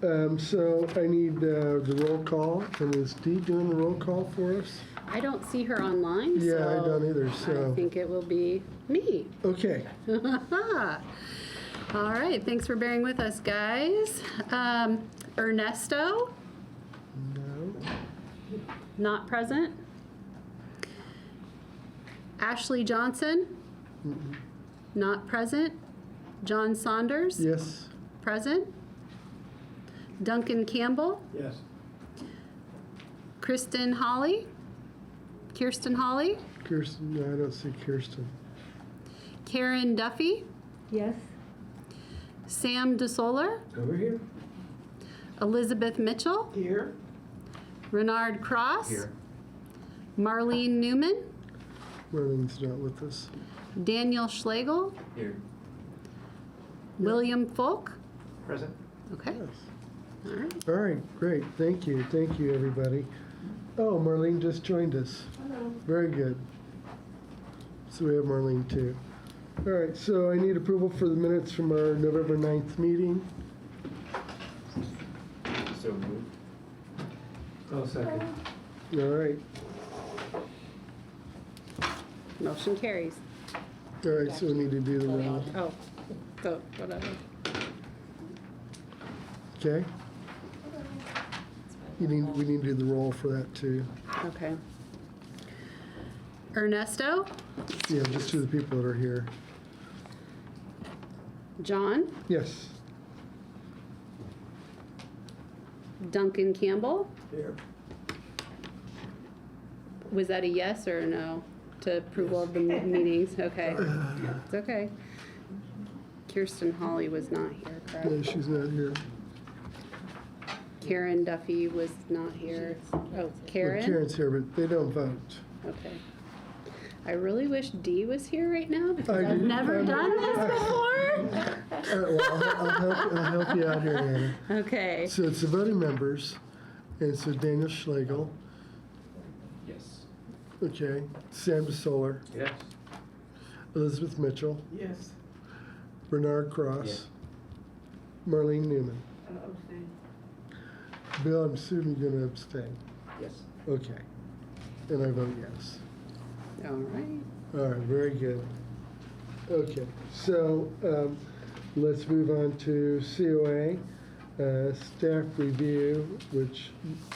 So I need the roll call, and is Dee doing the roll call for us? I don't see her online, Yeah, so I don't either, so. I think it will be me. Okay. All right, thanks for bearing with us, guys. Ernesto, No. not present. Ashley Johnson, not present. John Saunders, Yes. present. Duncan Campbell, Yes. Kirsten Holly, Kirsten, no, I don't see Kirsten. Karen Duffy, Yes. Sam DeSoler, Over here. Elizabeth Mitchell, Here. Renard Cross, Here. Marlene Newman, Merlin's not with us. Daniel Schlegel, Here. William Folk. Present. Okay, Yes. all right. All right, great. Thank you, everybody. Oh, Marlene just joined us. Hello. Very good. So we have Marlene too. All right, so I need approval for the minutes from our November 9th meeting. So moved. Oh, second. All right, Motion carries. all right, so we need to do the roll. Oh, so whatever. Okay? We need to do the roll for that too. Okay. Ernesto, Yeah, just to the people that are here. John, Yes. Duncan Campbell. Here. Was that a yes or a no to approval of the meetings? Okay, it's okay. Kirsten Holly was not here, No, correct? she's not here. Karen Duffy was not here. Oh, Well, Karen? Karen's here, but they don't vote. Okay. I really wish Dee was here right now because I I've do- never done this before. Well, I'll help you out here, Anna. Okay. So it's the voting members, and so Daniel Schlegel, Yes. okay, Sam DeSoler, Yes. Elizabeth Mitchell, Yes. Bernard Cross, Marlene Newman. Bill, I'm assuming you're going to abstain. Yes. Okay. And I vote yes. All right. All right, very good. Okay, so let's move on to COA, staff review, which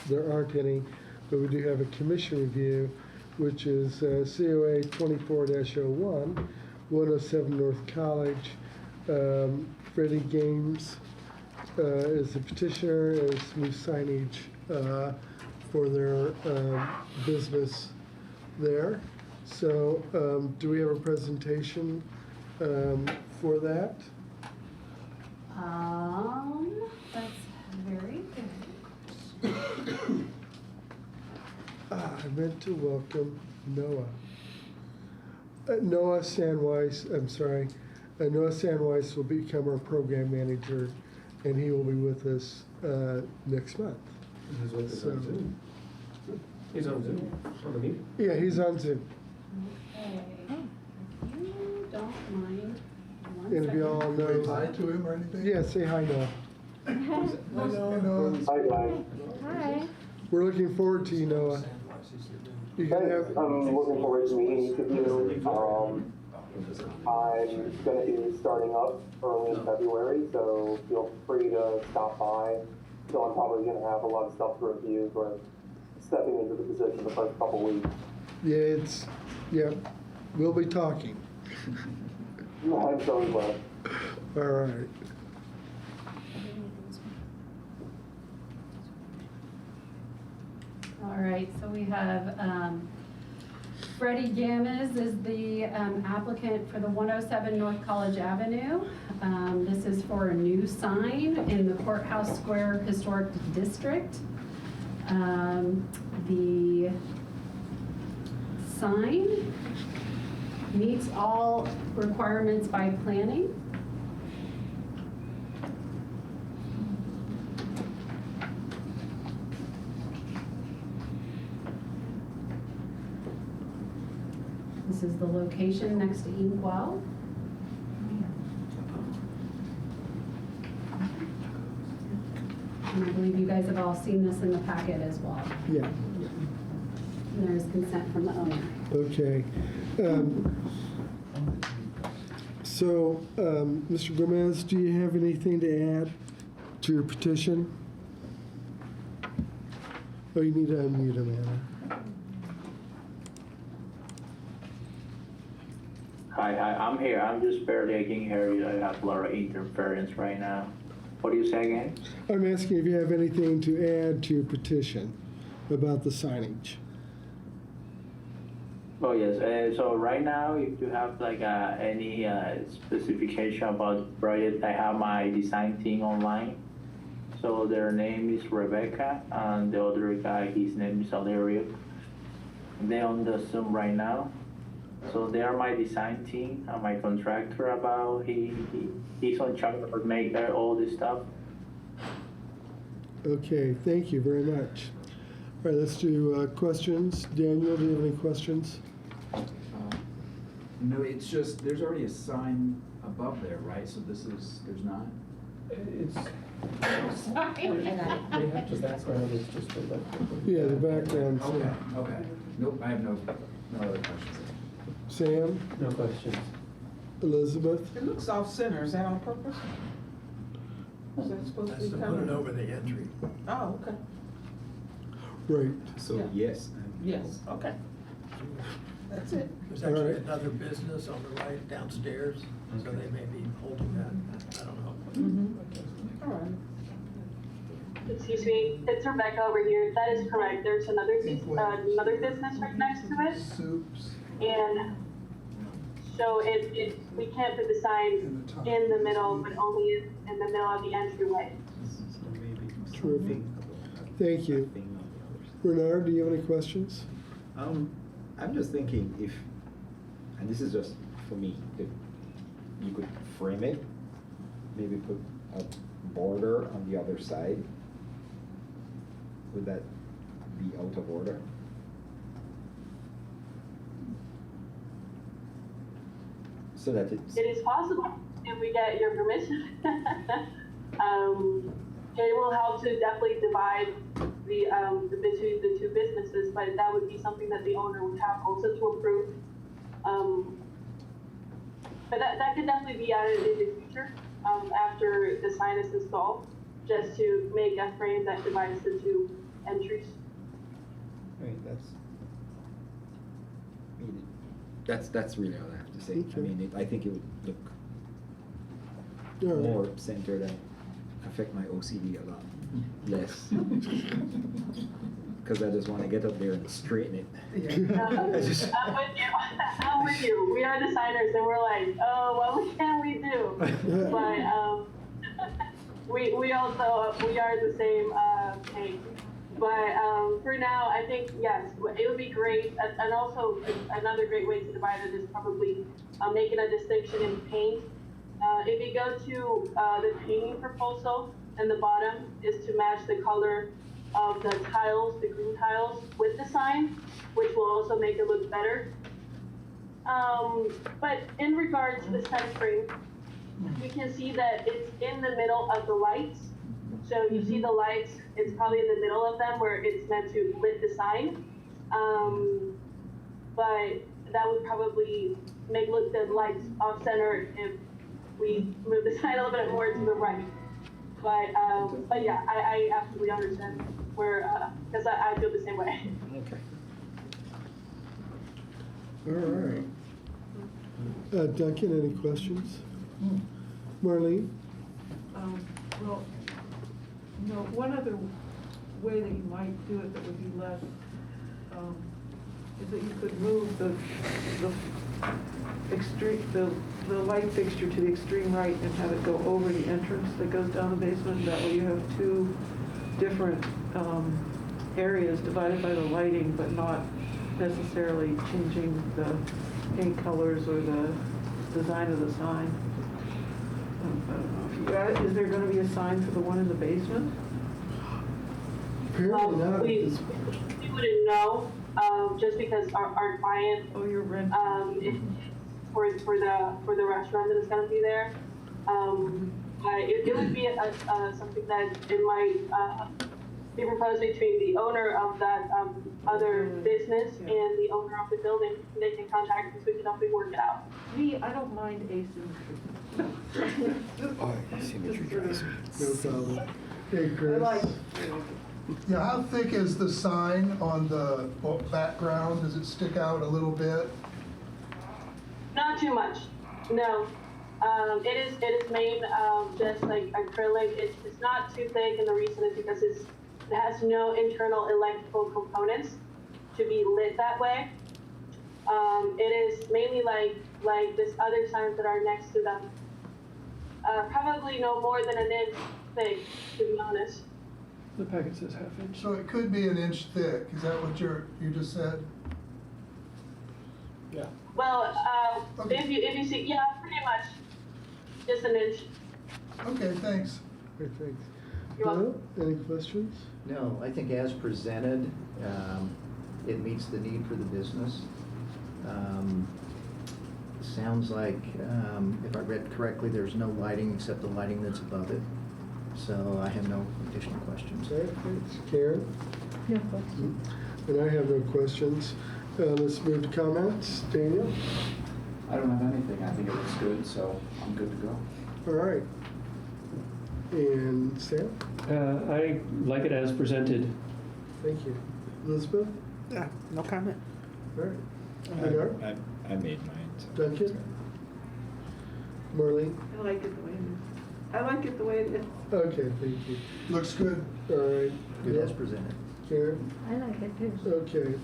there aren't any, but we do have a commission review, which is COA 24-01, 107 North College. Freddie Games is the petitioner, is new signage for their business there. So, do we have a presentation for that? That's very good. I meant to welcome Noah. Noah Sandweiss, I'm sorry. Noah Sandweiss will become our program manager, and he will be with us next month. He's with us So- on Zoom. He's on Zoom, on the meeting. Yeah, he's on Zoom. Okay. If you don't mind, one And if you all second. know. Say hi to him or anything? Yeah, say hi, Noah. Hello. Hi guys. Hi. We're looking forward to you, Noah. You can Thanks. have, I'm looking forward to meeting each of you. I'm going to be starting up early in February, so feel free to stop by. So I'm probably going to have a lot of stuff to review for stepping into the position the first couple weeks. yeah, we'll be talking. I'm sure we will. All right. All right, so we have Freddie Gamez is the applicant for the 107 North College Avenue. This is for a new sign in the Courthouse Square Historic District. The sign meets all requirements by planning. This is the location next to Inkwell. And I believe you guys have all seen this in the packet as well. Yeah, And there's consent from the owner. okay. So, Mr. Gomez, do you have anything to add to your petition? Oh, you need to unmute him, Anna. Hi, I'm here. I'm just barely, I can hear you. I have a lot of interference right now. What do you say again? I'm asking if you have anything to add to your petition about the signage. Oh, yes. So right now, if you have like any specification about the project, I have my design team online. So their name is Rebecca, and the other guy, his name is Valerio. They're on the Zoom right now. So they are my design team and my contractor about, he's on charge of make all this stuff. Okay, thank you very much. All right, let's do questions. Daniel, do you have any questions? No, it's just, there's already a sign above there, right? So there's not? It's, I got it. they have just background, it's just for the. Yeah, the background. Okay. Nope, I have no other questions. Sam, No questions. Elizabeth? It looks off-center, is that on purpose? Is that supposed to That's be to put covered? it over the entry. Oh, okay, Right. So, Yeah. yes. yes, okay. That's it. There's All actually right. another business on the right downstairs, so they may be holding that, I don't know. Mm-hmm. All right. Excuse me, it's Rebecca over here. That is correct. There's another business right next to it. Soups. And so we can't put the sign in the middle, but only in the middle of the entryway. Terrific. Thank you. Bernard, do you have any questions? I'm just thinking if, and this is just for me, if you could frame it, maybe put a border on the other side, would that be out of order? So that it's. It is possible if we get your permission. It will help to definitely divide the two businesses, but that would be something that the owner would have also to approve. But that could definitely be added in the future after the sign is installed, just to make a frame that divides the two entries. I mean, that's really all I have to say. Okay. I mean, I think it would look All right. more centered and affect my OCD a lot less. Because I just want to get up there and straighten it. I'm with you. I'm with you. We are designers, and we're like, oh, what can we do? But we also we are the same page. But for now, I think yes, it would be great. And also another great way to divide it is probably making a distinction in paint. If you go to the painting proposal, and the bottom is to match the color of the tiles, the green tiles, with the sign, which will also make it look better. But in regards to the centering, you can see that it's in the middle of the lights. So you see the lights, it's probably in the middle of them where it's meant to lit the sign. But that would probably make look the lights off center if we move the sign a little bit more to the right. But yeah, I absolutely understand where, because I feel the same way. Okay. All right. Duncan, any questions? Marlene? Well, no, one other way that you might do it that would be less, is that you could move the light fixture to the extreme right and have it go over the entrance that goes down the basement. That way you have two different areas divided by the lighting, but not necessarily changing the paint colors or the design of the sign. I don't know if is there going to be a sign for the one in the basement? Apparently not. We wouldn't know, just because our client, Oh, you're rent. for the restaurant that is gonna be there. it would be something that it might be proposed between the owner of that other business and the owner of the building. They can contact us, we can help you work it out. Me, I don't mind asymmetry. Symmetry drives me. No problem. Hey, Chris. I like, Yeah, how thick is the sign on the background? Does it stick out a little bit? Not too much, no. It is made just like acrylic. It's not too thick, and the reason is because it has no internal electrical components to be lit that way. It is mainly like this other signs that are next to them. Probably no more than an inch thick, to be honest. The packet says half inch. So it could be an inch thick. Is that what you just said? Yeah. Well, Okay. if you see, yeah, pretty much just an inch. Okay, thanks. Okay, thanks. You're welcome. Bill, any questions? No, I think as presented, it meets the need for the business. Sounds like, if I read correctly, there's no lighting except the lighting that's above it. So I have no additional questions. Okay, thanks. Karen? yeah, that's- And I have no questions. Let's move to comments. Daniel? I don't have anything. I think it looks good, so I'm good to go. All right. And Sam? I like it as presented. Thank you. Elizabeth? Yeah, no comment. All right. Bernard? I made mine. So. Duncan? Marlene? I like it the way it is. I like it the way it is. Okay, thank you. Looks good. All right. Good as Bill? presented. Karen? I like it too. Okay,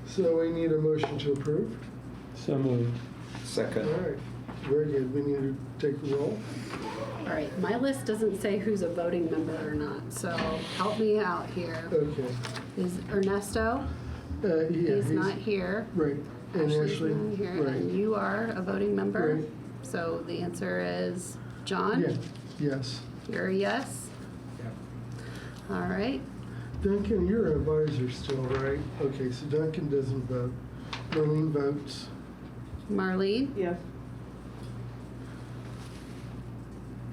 so we need a motion to approve. So moved. All Second. right, very good. We need to take a roll. All right, my list doesn't say who's a voting member or not, so help me out here. Okay. Is Ernesto? Yeah, He's not here. Right. And Ashley's Ashley? not here, Right. and you are a voting member. Right. So the answer is John? Yeah, yes. You're a yes? All right, Duncan, you're an advisor still, right? Okay, so Duncan doesn't vote. Marlene votes. Marlene? Yes.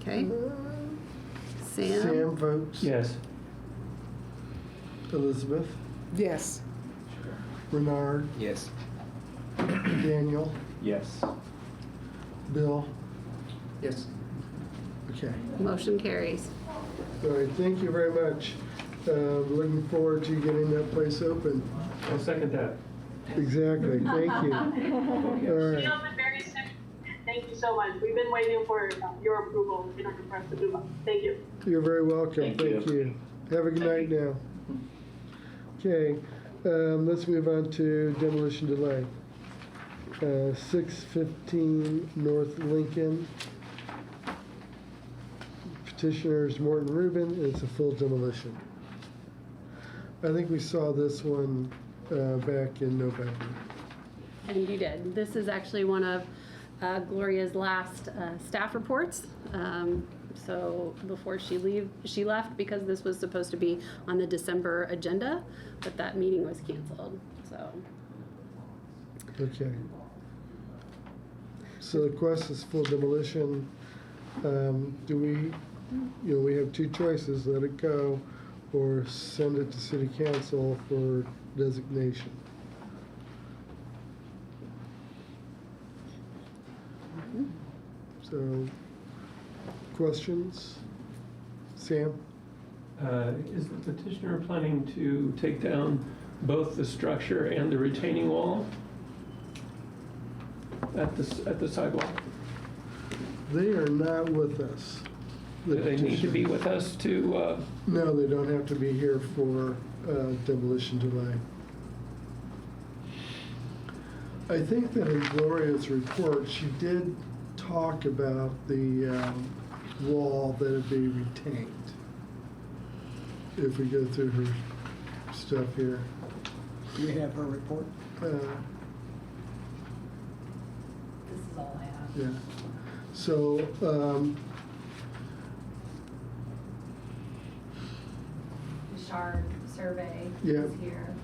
Okay. Sam Sam? votes. Yes. Elizabeth. Yes. Bernard. Yes. Daniel. Yes. Bill. Yes. Okay. Motion carries. All right, thank you very much. Looking forward to getting that place open. I'll second that. Exactly, thank you. All right. Gentlemen, very soon. Thank you so much. We've been waiting for your approval in order for us to move on. Thank you. You're very welcome. Thank Thank you. Have a good night now. Okay, let's move on to demolition delay. 615 North Lincoln. Petitioners Morton Rubin, and it's a full demolition. I think we saw this one back in November. And you did. This is actually one of Gloria's last staff reports. So before she left because this was supposed to be on the December agenda, but that meeting was canceled, so. Okay. So the request is full demolition. Do we, we have two choices, let it go or send it to city council for designation. So, questions? Sam? Is the petitioner planning to take down both the structure and the retaining wall at the sidewalk? They are not with us. The Do they need to be petitioners. with us to, No, they don't have to be here for demolition delay. I think that in Gloria's report, she did talk about the wall that would be retained. If we go through her stuff here. Do we have her report? This is all I have. Yeah. So, Bouchard survey Yeah. is here.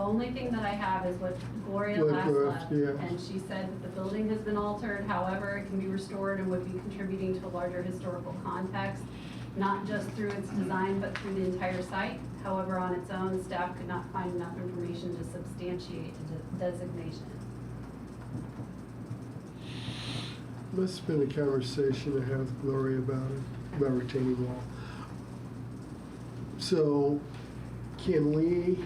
only thing that I have is what Gloria What last left, left. yeah. And she said that the building has been altered, however, it can be restored and would be contributing to a larger historical context, not just through its design, but through the entire site. However, on its own, staff could not find enough information to substantiate the designation. Must have been a conversation I had with Gloria about it, about retaining wall. So can we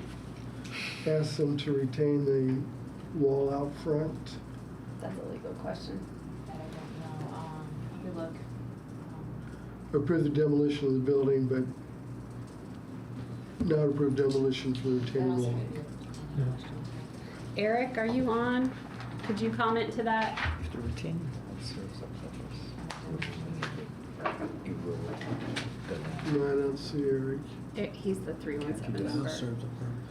ask them to retain the wall out front? That's a legal question. I don't know, we look. Approve the demolition of the building, but not approve demolition for the retaining wall. Eric, are you on? Could you comment to that? If the retaining wall serves a purpose, it will. No, I don't see Eric. He's the 317 number.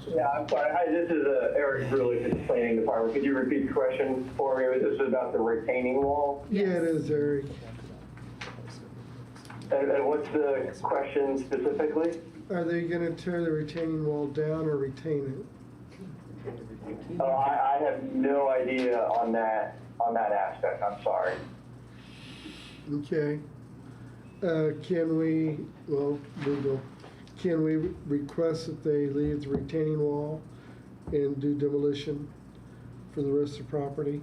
Yeah, I'm sorry. Hi, this is Eric Bruley from the planning department. Could you repeat the question for me? This is about the retaining wall? Yeah, it is Eric. And what's the question specifically? Are they gonna tear the retaining wall down or retain I have no idea on that aspect. I'm sorry. it? Okay. Can we, well, legal, can we request that they leave the retaining wall and do demolition for the rest of the property?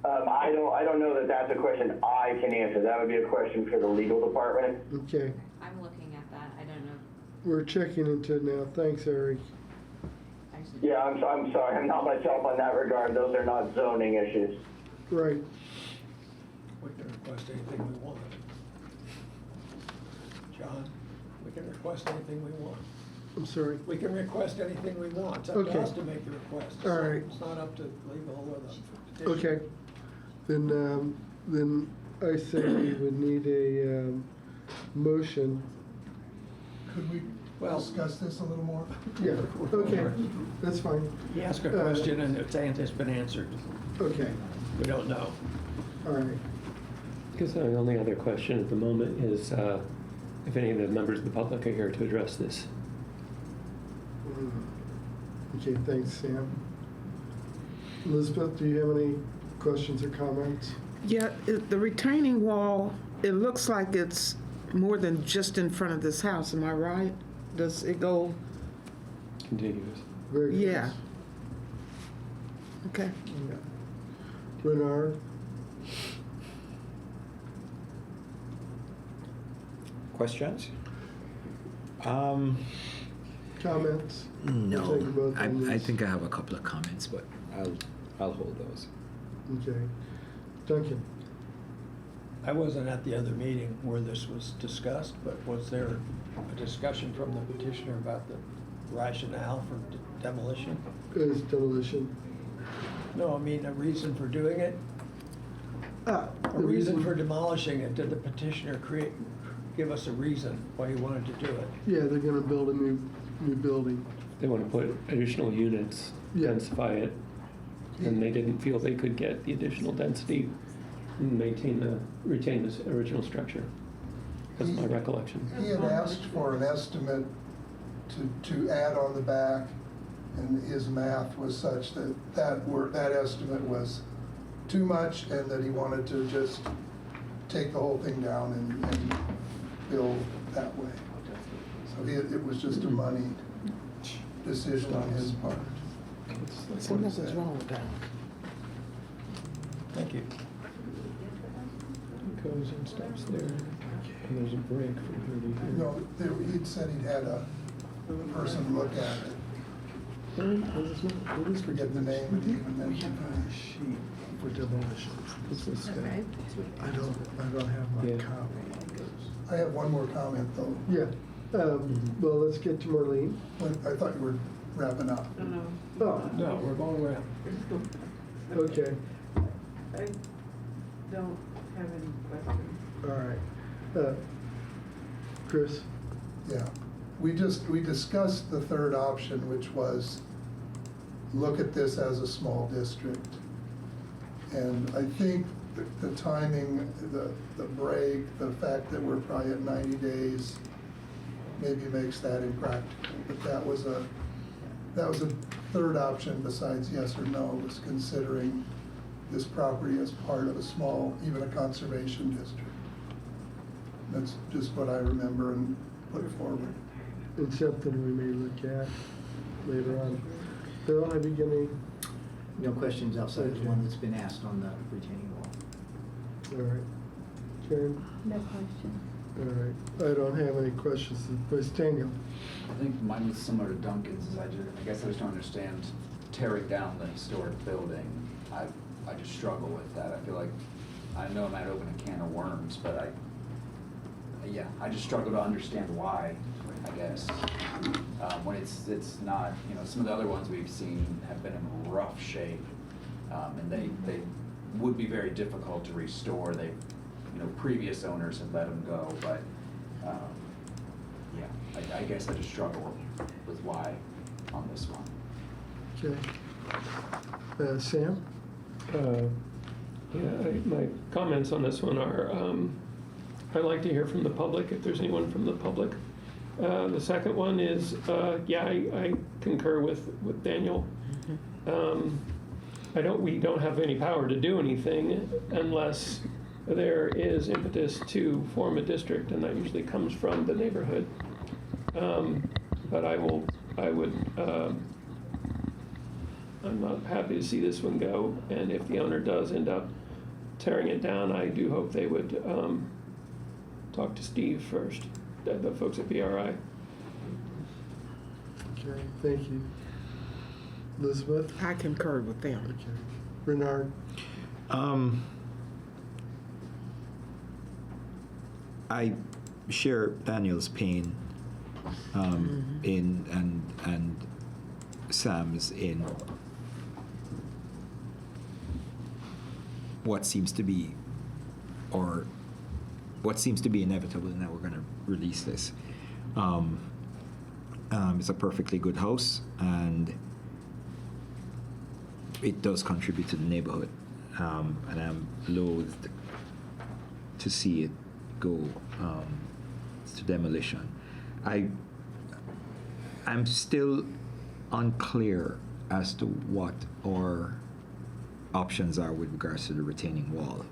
I don't know that that's a question I can answer. That would be a question for the legal department. Okay, I'm looking at that, I don't know. we're checking into it now. Thanks, Eric. Actually, Yeah, I'm sorry. I'm not myself on that regard. Those are not zoning issues. Right. We can request anything we want. John, we can request anything we want. I'm sorry. We can request anything we want. It's up Okay. to us to make the request. All right. It's not up to legal or the petitioner. Okay. Then I say we would need a motion. Could we Well- discuss this a little more? Yeah, okay, that's fine. You ask a question and it's been answered. Okay, We don't know. all right. Because the only other question at the moment is if any of the members of the public are here to address this. Okay, thanks, Sam. Elizabeth, do you have any questions or comments? Yeah, the retaining wall, it looks like it's more than just in front of this house, am I right? Does it go, Contiguous. Very good. yeah. Okay. Yeah. Renard? Questions? Comments? No, We'll take a vote on I this. think I have a couple of comments, but I'll hold those. Okay. Duncan? I wasn't at the other meeting where this was discussed, but was there a discussion from the petitioner about the rationale for demolition? Is demolition? No, I mean, a reason for doing it? The A reason for demolishing it, did the petitioner give us a reason why he wanted to do it? Yeah, they're gonna build a new building. They want to put additional units, Yeah. densify it, and they didn't feel they could get the additional density and retain this original structure. That's my recollection. He had asked for an estimate to add on the back, and his math was such that estimate was too much, and that he wanted to just take the whole thing down and build that way. So it was just a money decision on his part. So nothing's wrong with that. Thank you. Goes and stops there, and there's a break from here to here. No, he'd said he'd had a person look at it. I forget the name, but he even mentioned it. Sheet for demolition. This was, Okay. I don't have my Yeah. copy. I have one more comment, though. Yeah, well, let's get to Marlene. I thought you were wrapping up. Oh, No, we're going around. okay, I don't have any questions. all right. Chris? Yeah, we discussed the third option, which was look at this as a small district. And I think the timing, the break, the fact that we're probably at 90 days, maybe makes that impractical. But that was a third option besides yes or no, was considering this property as part of a small, even a conservation district. That's just what I remember and put forward. It's something we may look at later on. Bill, have you got any? No questions outside of the one that's been asked on the retaining wall. All right. Karen? No question. All right. I don't have any questions. Vice Daniel? I think mine was similar to Duncan's. I guess I just don't understand tearing down the historic building. I just struggle with that. I feel like, I know I might open a can of worms, but I just struggle to understand why, I guess. When it's not, some of the other ones we've seen have been in rough shape, and they would be very difficult to restore. Previous owners have let them go, but I guess I just struggle with why on this one. Okay. Sam? My comments on this one are, I'd like to hear from the public, if there's anyone from the public. The second one is, I concur with Daniel. We don't have any power to do anything unless there is impetus to form a district, and that usually comes from the neighborhood. But I'm not happy to see this one go, and if the owner does end up tearing it down, I do hope they would talk to Steve first, the folks at BRI. Okay, thank you. Elizabeth? I concur with them. Okay. Bernard? I share Daniel's pain and Sam's in what seems to be inevitable, and that we're going to release this. It's a perfectly good house, and it does contribute to the neighborhood, and I'm loath to see it go to demolition. I'm still unclear as to what our options are with regards to the retaining wall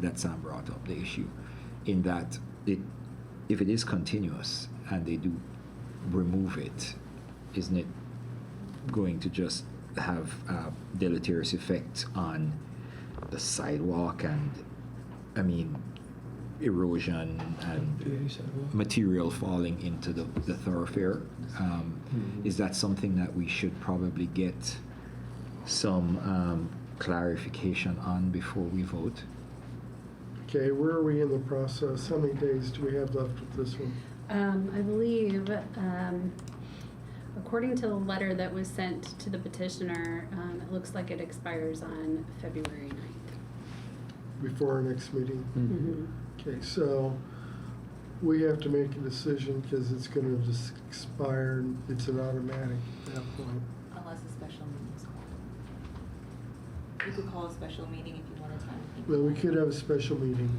that Sam brought up, the issue, in that if it is continuous and they do remove it, isn't it going to just have a deleterious effect on the sidewalk and, erosion and material falling into the thoroughfare? Is that something that we should probably get some clarification on before we vote? Okay, where are we in the process? How many days do we have left with this one? I believe, according to the letter that was sent to the petitioner, it looks like it expires on February 9th. Before our next meeting? Mm-hmm. Okay, so we have to make a decision because it's going to just expire and it's an automatic at that point. Unless a special meeting is called. You could call a special meeting if you wanted time to think. Well, we could have a special meeting.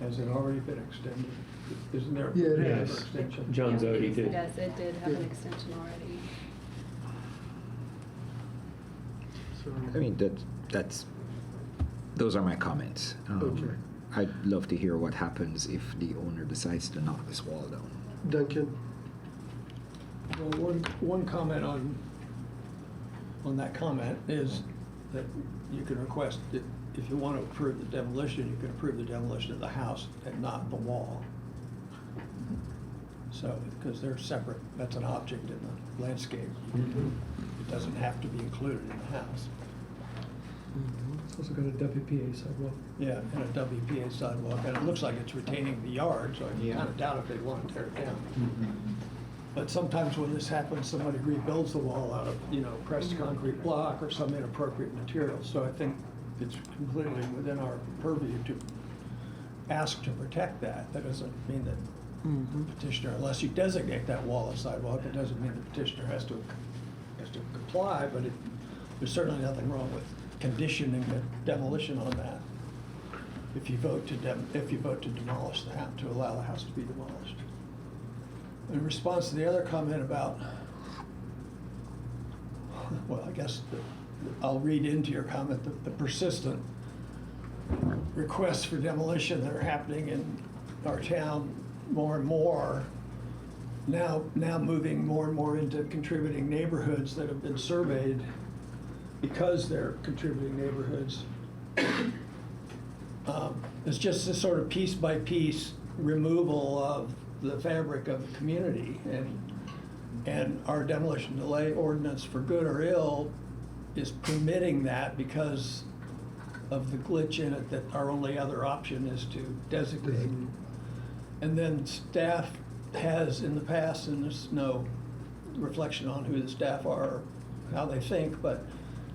Has it already been extended? Isn't there? Yeah, it a has. extension? John Zodi did. Yes, it did have an Yeah. extension already. So, Those are my comments. Okay. I'd love to hear what happens if the owner decides to knock this wall down. Duncan? Well, one comment on that comment is that you can request that if you want to approve the demolition, you can approve the demolition of the house and not the wall. So, because they're separate, that's an object in the landscape. It doesn't have to be included in the house. It's also got a WPA sidewalk. Yeah, and a WPA sidewalk, and it looks like it's retaining the yard, so I kind of doubt if they'd want to tear it down. But sometimes when this happens, somebody rebuilds the wall out of, pressed concrete block or some inappropriate material. So I think it's completely within our purview to ask to protect that. That doesn't mean that the petitioner, unless you designate that wall as sidewalk, it doesn't mean the petitioner has to comply, but there's certainly nothing wrong with conditioning the demolition on that. If you vote to demolish the house, to allow the house to be demolished. in response to the other comment about, well, I guess I'll read into your comment, the persistent requests for demolition that are happening in our town more and more, now moving more and more into contributing neighborhoods that have been surveyed because they're contributing neighborhoods. It's just a sort of piece by piece removal of the fabric of the community, and our demolition delay ordinance, for good or ill, is permitting that because of the glitch in it that our only other option is to designate. And then staff has in the past, and there's no reflection on who the staff are, or how they think, but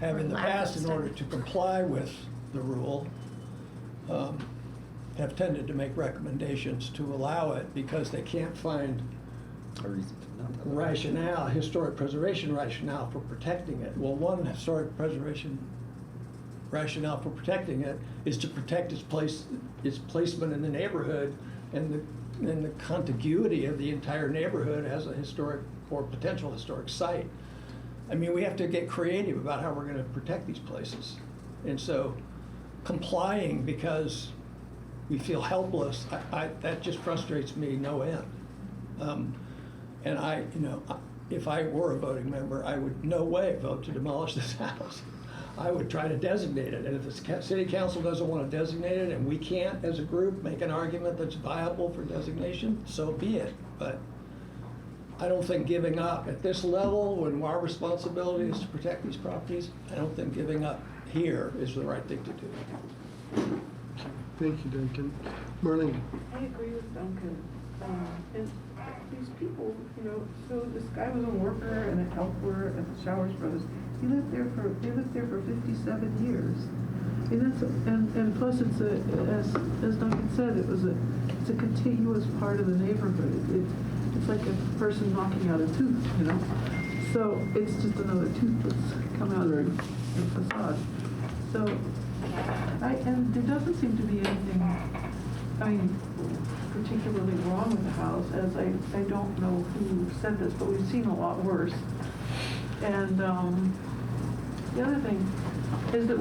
have in the past, in order to comply with the rule, have tended to make recommendations to allow it because they can't find rationale, historic preservation rationale for protecting it. Well, one historic preservation rationale for protecting it is to protect its placement in the neighborhood and the contiguity of the entire neighborhood as a historic or potential historic site. I mean, we have to get creative about how we're going to protect these places. And so complying because we feel helpless, that just frustrates me no end. And if I were a voting member, I would no way vote to demolish this house. I would try to designate it. And if the city council doesn't want to designate it and we can't, as a group, make an argument that's viable for designation, so be it. But I don't think giving up at this level, when our responsibility is to protect these properties, I don't think giving up here is the right thing to do. Thank you, Duncan. Marlene? I agree with Duncan. And these people, so this guy was a worker and a helper at the Showers Brothers. They lived there for 57 years. And plus it's as Duncan said, it's a contiguous part of the neighborhood. It's like a person knocking out a tooth, So it's just another tooth that's come out of the facade. So, and there doesn't seem to be anything, particularly wrong with the house, as I don't know who said this, but we've seen a lot worse. And the other thing is that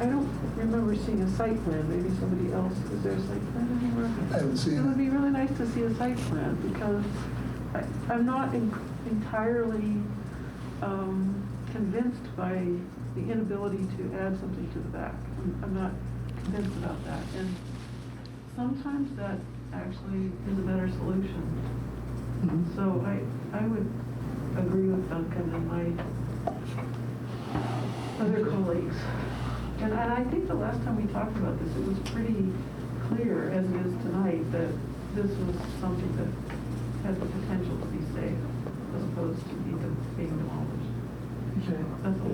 I don't remember seeing a site plan. Maybe somebody else, is there a site plan anywhere? I haven't seen it. It would be really nice to see a site plan because I'm not entirely convinced by the inability to add something to the back. I'm not convinced about that. And sometimes that actually is a better solution. Mm-hmm. So I would agree with Duncan and my other colleagues. And I think the last time we talked about this, it was pretty clear, as it is tonight, that this was something that had the potential to be safe, as opposed to being demolished. Okay. That's all.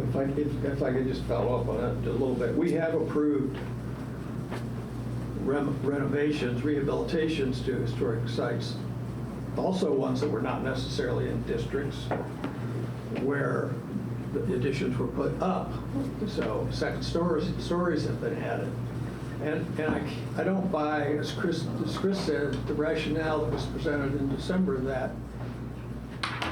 If I could just follow up on that a little bit. We have approved renovations, rehabilitations to historic sites, also ones that were not necessarily in districts where the additions were put up. So second stories have been added. And I don't buy, as Chris said, the rationale that was presented in December that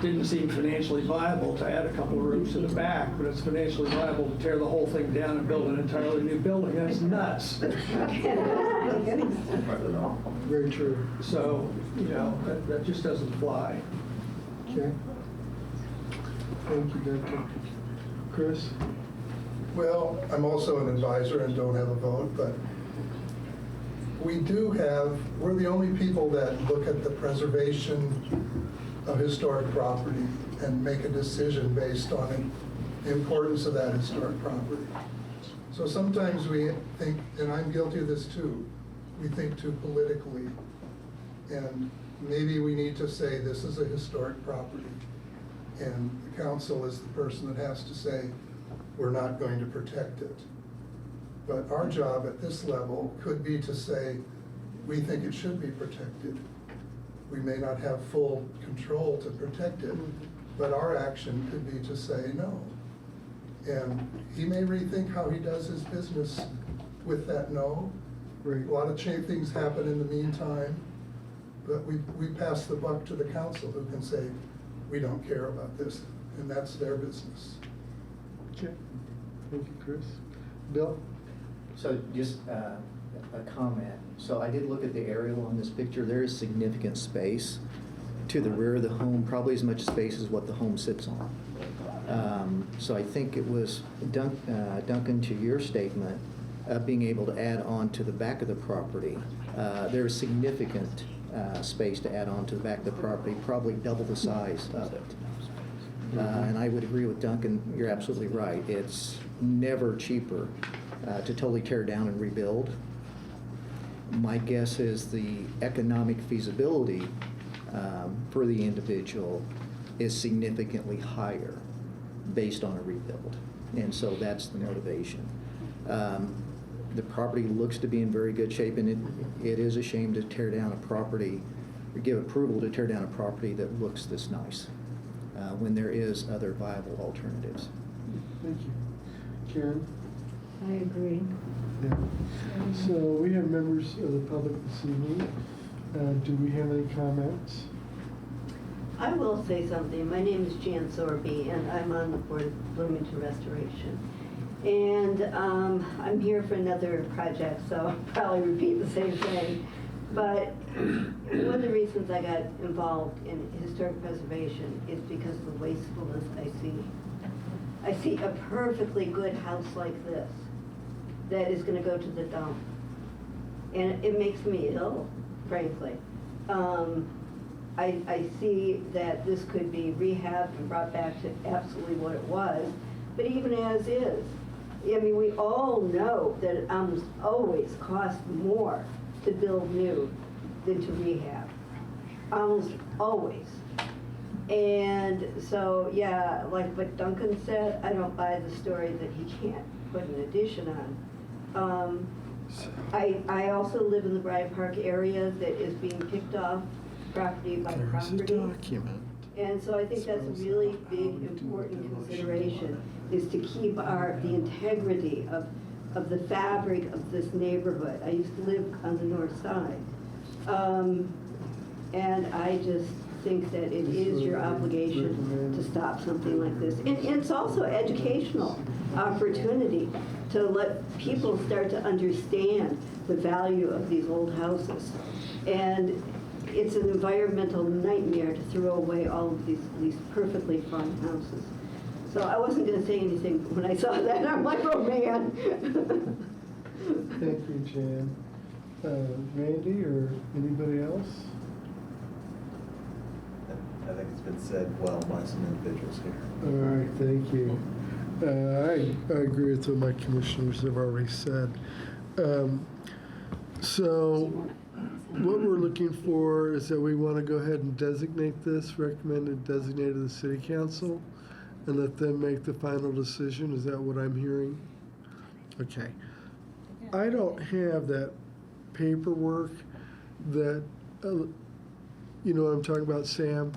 didn't seem financially viable to add a couple of rooms to the back, but it's financially viable to tear the whole thing down and build an entirely new building. That's nuts. Very true. So, that just doesn't fly. Okay. Thank you, Duncan. Chris? Well, I'm also an advisor and don't have a vote, but we're the only people that look at the preservation of historic property and make a decision based on the importance of that historic property. So sometimes we think, and I'm guilty of this too, we think too politically. And maybe we need to say this is a historic property. And the council is the person that has to say, we're not going to protect it. But our job at this level could be to say, we think it should be protected. We may not have full control to protect it, but our action could be to say no. And he may rethink how he does his business with that no. Right. A lot of things happen in the meantime, But we pass the buck to the council, who can say, we don't care about this, and that's their business. Okay, thank you, Chris. Bill? So just a comment. So I did look at the aerial on this picture. There is significant space to the rear of the home, probably as much space as what the home sits on. So I think it was, Duncan, to your statement, being able to add on to the back of the property. There is significant space to add on to the back of the property, probably double the size of it. And I would agree with Duncan, you're absolutely right. It's never cheaper to totally tear down and rebuild. My guess is the economic feasibility for the individual is significantly higher based on a rebuild. And so that's the motivation. The property looks to be in very good shape, and it is a shame to tear down a property, or give approval to tear down a property that looks this nice, when there is other viable alternatives. Thank you. Karen? I agree. Yeah. So we have members of the public this evening. Do we have any comments? I will say something. My name is Jan Sorby, and I'm on the board of Bloomington Restoration. And I'm here for another project, so I'll probably repeat the same thing. But one of the reasons I got involved in historic preservation is because of the wastefulness I see. I see a perfectly good house like this that is going to go to the dump. And it makes me ill, frankly. I see that this could be rehabbed and brought back to absolutely what it was, but even as is, I mean, we all know that it almost always costs more to build new than to rehab. Almost always. And so, yeah, like what Duncan said, I don't buy the story that he can't put an addition on. I also live in the Bryant Park area that is being picked off property by property. Document. And so I think that's a really big, important consideration, is to keep the integrity of the fabric of this neighborhood. I used to live on the north side. And I just think that it is your obligation to stop something like this. And it's also educational opportunity to let people start to understand the value of these old houses. And it's an environmental nightmare to throw away all of these perfectly fine houses. So I wasn't going to say anything when I saw that. I'm like, oh man. Thank you, Jan. Randy or anybody else? I think it's been said well by some individuals here. All right, thank you. I agree with what my commissioners have already said. So what we're looking for is that we want to go ahead and designate this, recommend it designated to the city council, and let them make the final decision. Is that what I'm hearing? Okay. I don't have that paperwork that, you know what I'm talking about, Sam?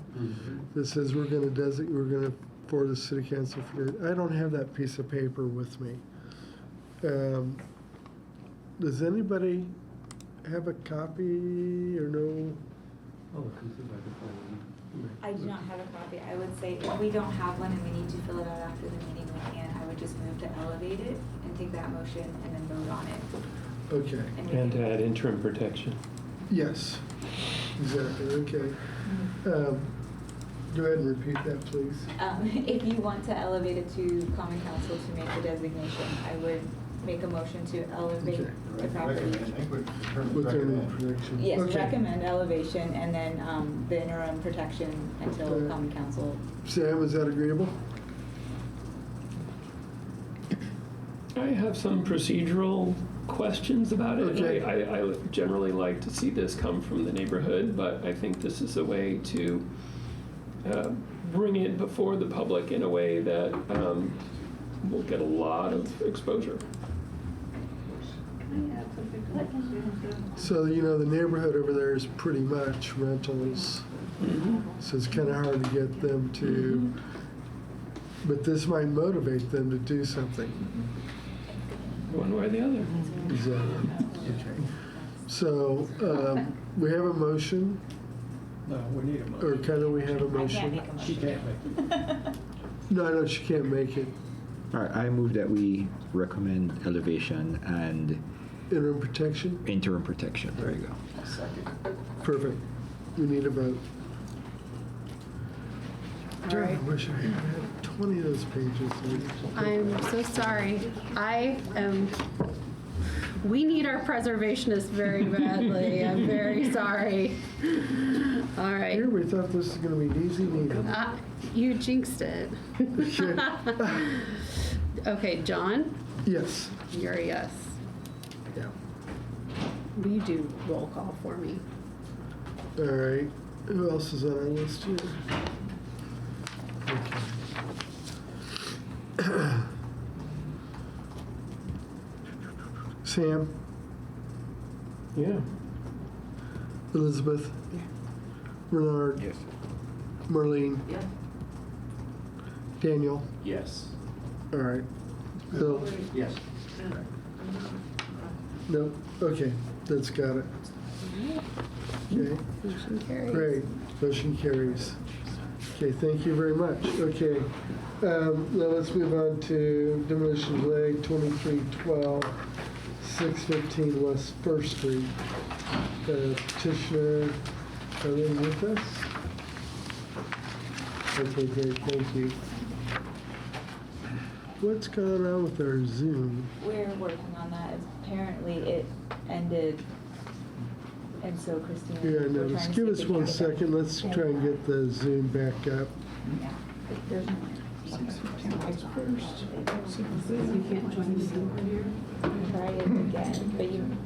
That says we're going to for the city council. I don't have that piece of paper with me. Does anybody have a copy or no? I do not have a copy. I would say if we don't have one and we need to fill it out after the meeting, we can. I would just move to elevate it and take that motion and then vote on it. Okay. And to add interim protection. Yes, exactly, okay. Go ahead and repeat that, please. If you want to elevate it to common council to make the designation, I would make a motion to elevate Okay. the property. With interim protection. Yes, Okay. recommend elevation and then the interim protection until Okay. common council. Sam, is that agreeable? I have some procedural questions about it. Okay. I generally like to see this come from the neighborhood, but I think this is a way to bring it before the public in a way that will get a lot of exposure. So, you know, the neighborhood over there is pretty much rentals. So it's kind of hard to get them to, but this might motivate them to do something. One way or the other. Exactly. So, we have a motion, No, we need a or motion. kind of we have a I motion? can't make a motion. She can't make it. No, she can't make it. All right, I move that we recommend elevation and Interim protection? interim protection. There you go. Second. Perfect. We need a vote. All Darn, I right. wish I had 20 of those pages. I'm so sorry. We need our preservationists very badly. I'm very sorry. All right. Here, we thought this was going to be easy needed. You jinxed it. Okay, John, Yes. you're a yes. Yeah. Will you do roll call for me? All right. Who else is on our list here? Okay. Sam? Yeah. Elizabeth? Yeah. Bernard? Yes. Marlene? Yeah. Daniel? Yes. All right. Bill? Yes. No? Okay, that's got it. Okay, Motion carries. great. Motion carries. Okay, thank you very much. Okay, now let's move on to demolition delay 2312, 615 West First Street. Petitioner, are they with us? Okay, great, thank you. What's going on with our Zoom? We're working on that. Apparently it ended, and so Christina. Yeah, we're no, trying just to give see us if we one can get that. second. Let's try and get the Zoom back up. Yeah. There's no. You can't join the Zoom here? Try it again, but you.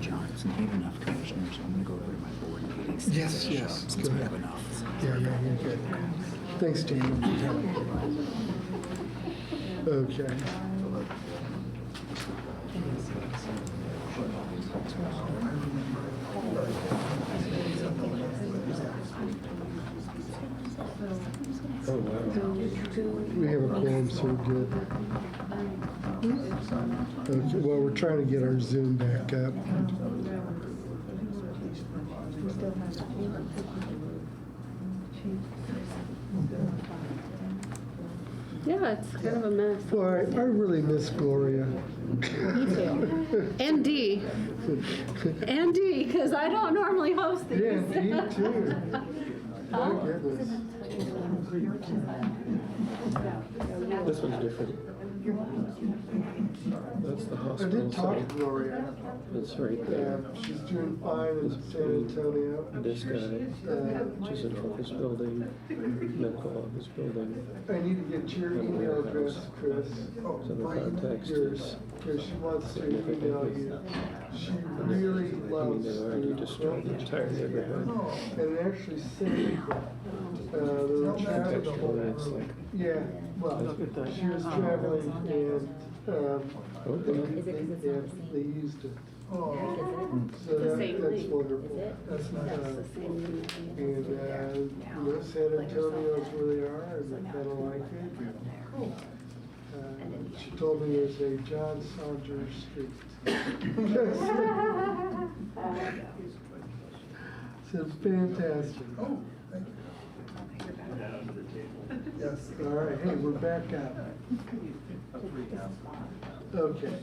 John's not even enough commissioners. I'm gonna go over to my board meetings. Yes, yes, Since go we ahead. have enough. Yeah, you're good. Thanks, Daniel. Okay. Oh, wow. We have a quorum, so we're good. Okay, well, we're trying to get our Zoom back up. Yeah, it's kind of a mess. Well, I really miss Gloria. Me too. And Dee. And Dee, because I don't normally host these. Yeah, me too. My goodness. This one's different. That's the I hospital did talk site. to Gloria. It's right there. She's doing fine in San Antonio. This guy, which is an office building, medical office building. I need to get your email address, Chris. So the context is, Because she wants to email you. She really I mean, loves they already destroyed the entire neighborhood. And it actually saved they were traveling. Contextually, it's like, Yeah, well, she was traveling and they used it. So The same that's link. wonderful. That's the same link. And, San Antonio is where they are, and I kind of like it. She told me there's a John Saunders Street. So fantastic. Oh, thank you. Yes. All right, hey, we're back up. Okay,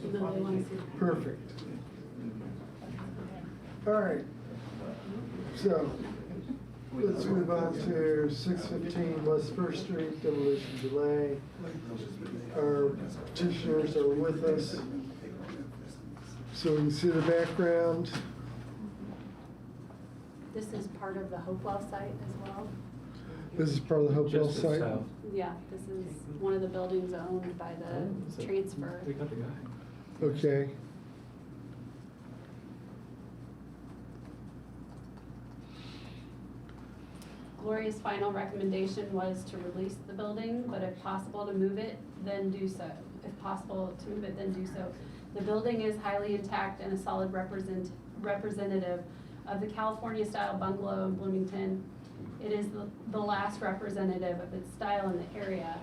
perfect. All right, so let's move on to 615 West First Street, demolition delay. Our petitioners are with us, so we can see the background. This is part of the Hopewell site as well. This is part of the Hopewell just to the site. south. Yeah, this is one of the buildings owned by the transfer. We got the guy. Okay. Gloria's final recommendation was to release the building, but if possible to move it, then do so. If possible to move it, then do so. The building is highly intact and a solid representative of the California-style bungalow in Bloomington. it is the last representative of its style in the area.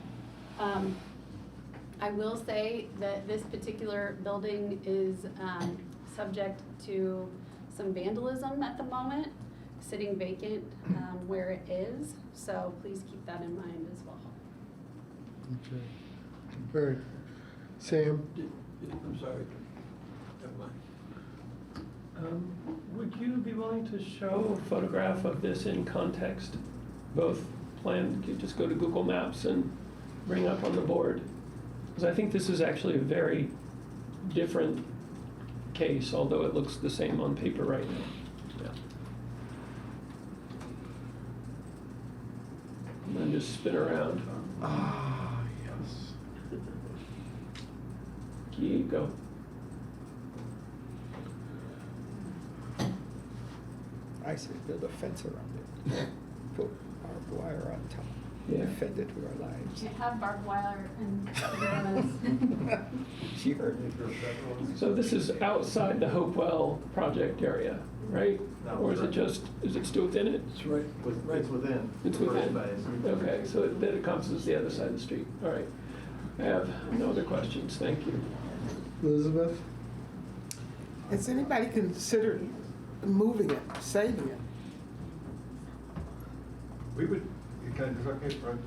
I will say that this particular building is subject to some vandalism at the moment, sitting vacant where it is, so please keep that in mind as well. Okay. All right. Sam? I'm sorry. Never mind. Would you be willing to show a photograph of this in context? Both planned, you just go to Google Maps and bring up on the board. Because I think this is actually a very different case, although it looks the same on paper right now. Yeah. And then just spin around. Ah, yes. Keep going. I say build a fence around it. Put barbed wire on top. Yeah. Defend it with our lives. Can't have barbed wire and She heard me. So this is outside the Hopewell project area, right? No, Or is it right. just, is it still within it? It's right. It's within. It's the first within. phase. Okay, so then it encompasses the other side of the street. All right. I have no other questions. Thank you. Elizabeth? Has anybody considered moving it, saving it? We would, is it okay for us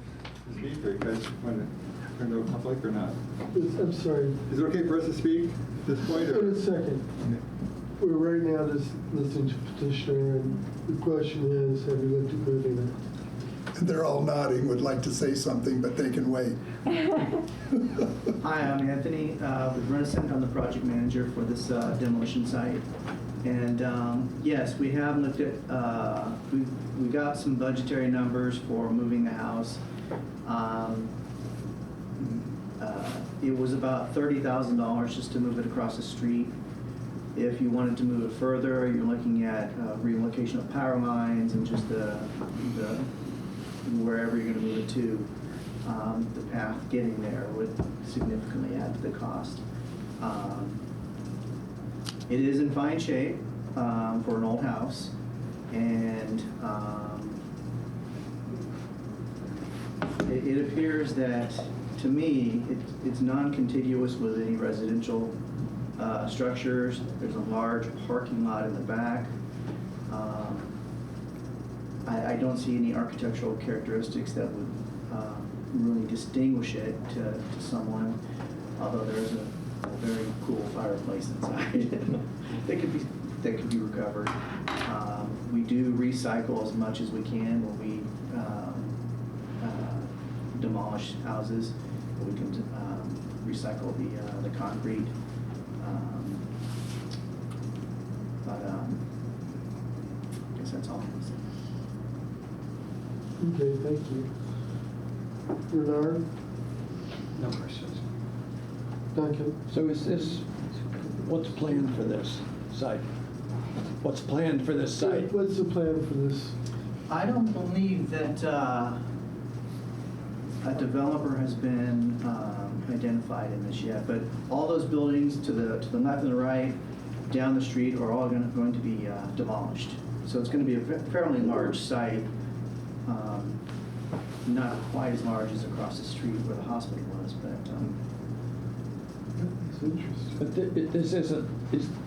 to speak, or you guys want to no conflict or not? I'm sorry. Is it okay for us to speak at this point? Wait Or? a second. We're right now just listening to petitioner, and the question is, have you looked at moving it? And they're all nodding, would like to say something, but they can wait. Hi, I'm Anthony with Renaissance. I'm the project manager for this demolition site. And yes, we have looked at, we got some budgetary numbers for moving the house. It was about $30,000 just to move it across the street. If you wanted to move it further, you're looking at relocation of power lines and just the wherever you're going to move it to. The path getting there would significantly add to the cost. It is in fine shape for an old house, and it appears that, to me, it's non-contiguous with any residential structures. There's a large parking lot in the back. I don't see any architectural characteristics that would really distinguish it to someone, although there's a very cool fireplace inside that could be recovered. We do recycle as much as we can when we demolish houses. We can recycle the concrete. I guess that's all I'm gonna say. Okay, thank you. Bernard? No questions. Duncan? So is this, what's planned for this site? What's planned for this site? What's the plan for this? I don't believe that a developer has been identified in this yet, but all those buildings to the left and the right, down the street, are all going to be demolished. So it's going to be a fairly large site, not quite as large as across the street where the hospital was, but. That's interesting. But this isn't,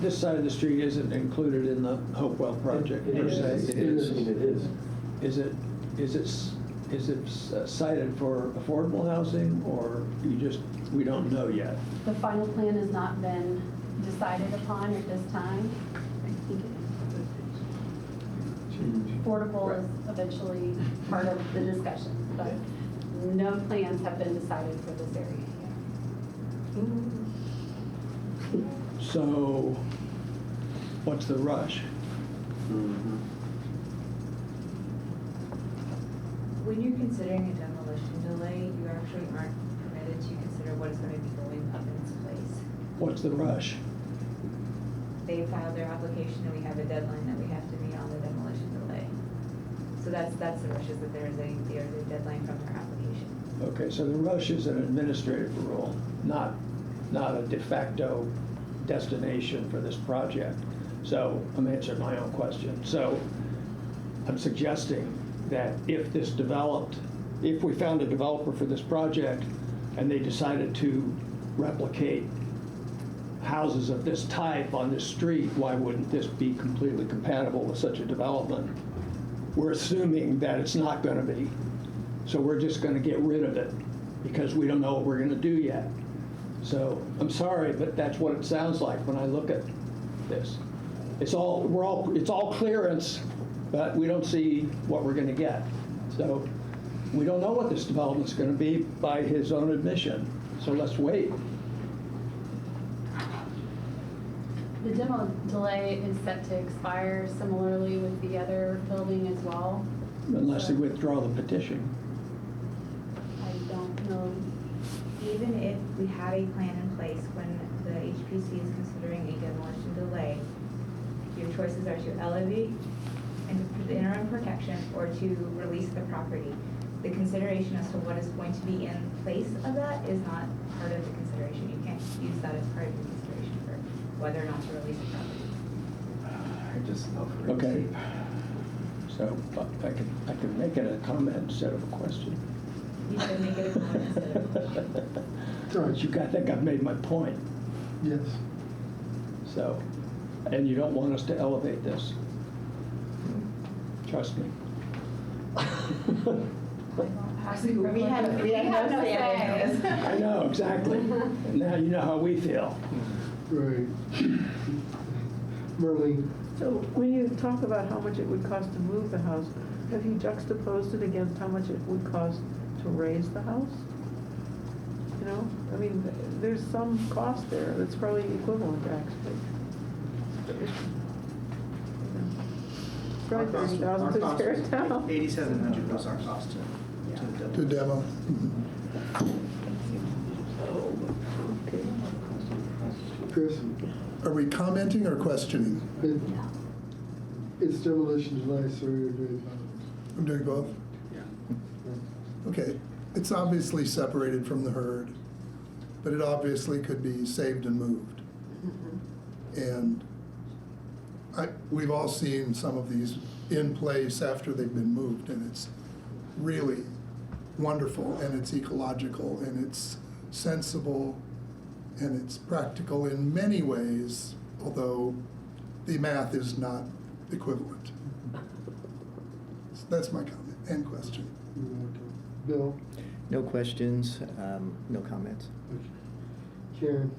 this side of the street isn't included in the Hopewell project per se? It is. Is it cited for affordable housing, or we don't know yet? The final plan has not been decided upon at this time. I think affordable is eventually part of the discussion, but no plans have been decided for this area yet. So, what's the rush? When you're considering a demolition delay, you actually aren't permitted to consider what is going to be going up in its place. What's the rush? They filed their application and we have a deadline that we have to meet on the demolition delay. So that's the rush, is that there's a deadline from their application. Okay, so the rush is an administrative rule, not a de facto destination for this project. So I'm answering my own question. So I'm suggesting that if this developed, if we found a developer for this project and they decided to replicate houses of this type on this street, why wouldn't this be completely compatible with such a development? We're assuming that it's not going to be. So we're just going to get rid of it because we don't know what we're going to do yet. So I'm sorry, but that's what it sounds like when I look at this. It's all clearance, but we don't see what we're going to get. So we don't know what this development's going to be by his own admission. So let's wait. The demo delay is set to expire similarly with the other building as well. Unless they withdraw the petition. I don't know. Even if we have a plan in place when the HPC is considering a demolition delay, your choices are to elevate and to put the interim protection or to release the property. The consideration as to what is going to be in place of that is not part of the consideration. You can't use that as part of your consideration for whether or not to release the property. I just know for Okay. So I can make it a comment instead of a question. You should make it a comment instead of a question. But you I think I've made my point. Yes. So, and you don't want us to elevate this. Trust me. We have no say in this. I know, exactly. And now you know how we feel. Right. Marlene? So when you talk about how much it would cost to move the house, have you juxtaposed it against how much it would cost to raise the house? You know, I mean, there's some cost there that's probably equivalent actually. It's probably $30,000 to tear it down. 8,700 was our cost To demo. Chris? Are we commenting or questioning? It's demolition delay, so we're doing both. I'm doing both? Okay, it's obviously separated from the herd, but it obviously could be saved and moved. And we've all seen some of these in place after they've been moved, and it's really wonderful, and it's ecological, and it's sensible, and it's practical in many ways, although the math is not equivalent. So that's my comment and question. Bill? No questions, no comments. Karen?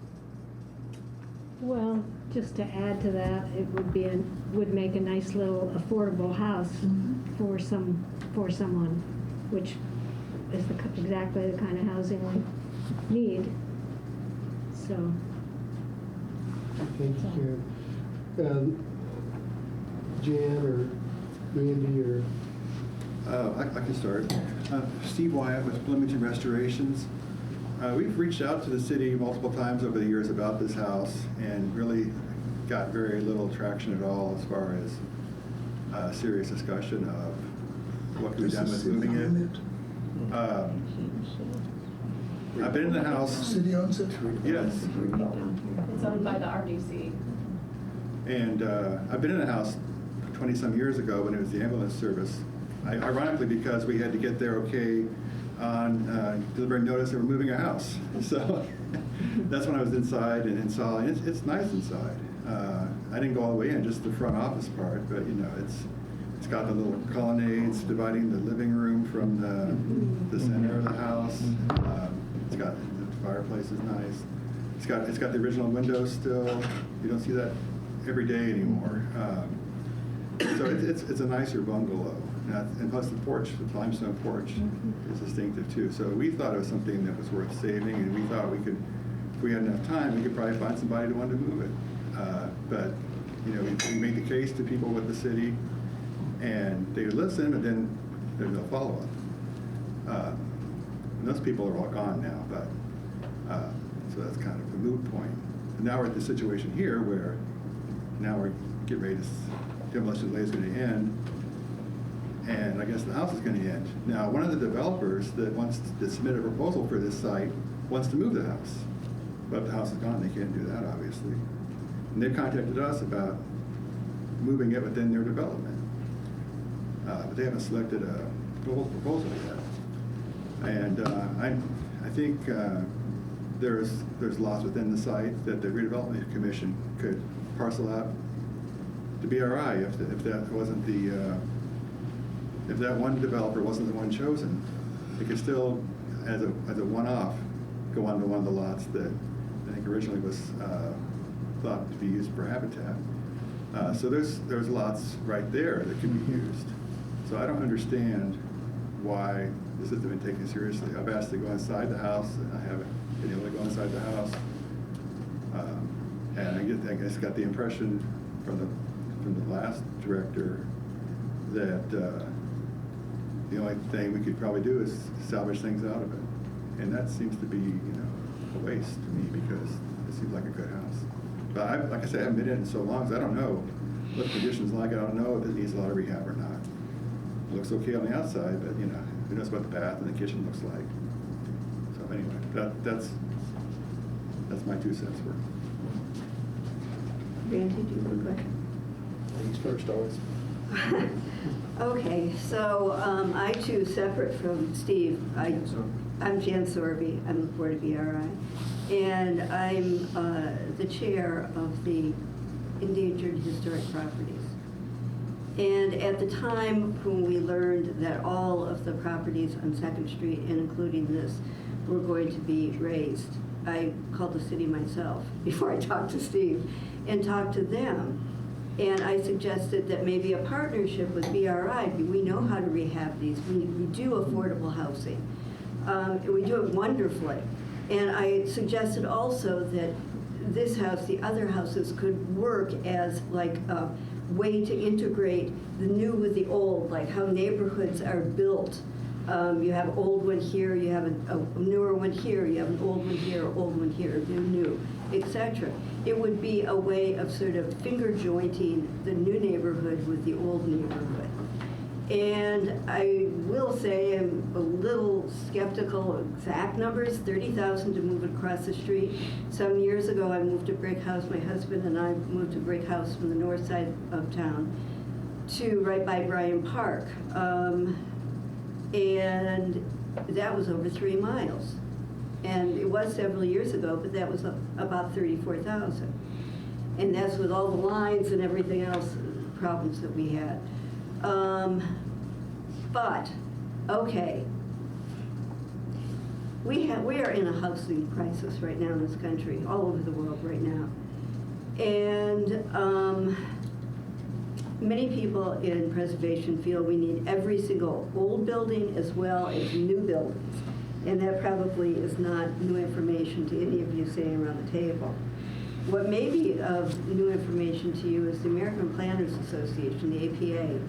Well, just to add to that, it would make a nice little affordable house for someone, which is exactly the kind of housing we need. So. Thank you, Karen. Jan or Randy or? I can start. Steve Wyatt with Bloomington Restorations. We've reached out to the city multiple times over the years about this house and really got very little traction at all as far as serious discussion of what can be done with moving it. I've been in the house. City owns it? Yes. It's owned by the RDC. And I've been in the house 20-some years ago when it was the ambulance service. Ironically, because we had to get there okay on delivering notice that we're moving a house. So that's when I was inside and saw, and it's nice inside. I didn't go all the way in, just the front office part, but you know, it's got the little colonnades dividing the living room from the center of the house. It's got, the fireplace is nice. It's got the original windows still. You don't see that every day anymore. So it's a nicer bungalow. And plus the porch, the limestone porch is distinctive too. So we thought it was something that was worth saving, and we thought we could, if we had enough time, we could probably find somebody who wanted to move it. But you know, we made the case to people with the city, and they would listen, but then there's no follow-up. And those people are all gone now, but so that's kind of a moot point. And now we're at the situation here where now we're getting ready to, demolition delay is going to end. And I guess the house is going to end. Now, one of the developers that wants to submit a proposal for this site wants to move the house. But the house is gone, they can't do that, obviously. And they've contacted us about moving it within their development. but they haven't selected a proposal yet. And I think there's lots within the site that the redevelopment commission could parcel out to BRI if that wasn't if that one developer wasn't the one chosen. It could still, as a one-off, go onto one of the lots that I think originally was thought to be used for habitat. So there's lots right there that can be used. So I don't understand why this hasn't been taken seriously. I've asked to go inside the house, and I haven't been able to go inside the house. And I guess got the impression from the last director that the only thing we could probably do is salvage things out of it. And that seems to be, a waste to me because it seems like a good house. But like I said, I haven't been in it so long, so I don't know what the condition's like. I don't know if it needs a lot of rehab or not. It looks okay on the outside, but who knows what the bath and the kitchen looks like. So anyway, that's my 2 cents worth. Randy, do you want to go ahead? Ladies first, always. Okay, so I too, separate from Steve, I'm Jan Sorby, I'm the board of BRI, and I'm the chair of the Endangered Historic Properties. And at the time when we learned that all of the properties on 2nd Street, and including this, were going to be raised, I called the city myself before I talked to Steve and talked to them. And I suggested that maybe a partnership with BRI, we know how to rehab these. We do affordable housing. We do it wonderfully. And I suggested also that this house, the other houses, could work as like a way to integrate the new with the old, like how neighborhoods are built. You have old one here, you have a newer one here, you have an old one here, old one here, new, etc. It would be a way of sort of finger jointing the new neighborhood with the old neighborhood. And I will say I'm a little skeptical of exact numbers, 30,000 to move it across the street. Some years ago I moved a brick house, my husband and I moved a brick house from the north side of town to right by Bryan Park. And that was over 3 miles. And it was several years ago, but that was about 34,000. And that's with all the lines and everything else, problems that we had. But, okay, we are in a housing crisis right now in this country, all over the world right now. And many people in preservation feel we need every single old building as well as new buildings. And that probably is not new information to any of you sitting around the table. What may be of new information to you is the American Planners Association, the APA,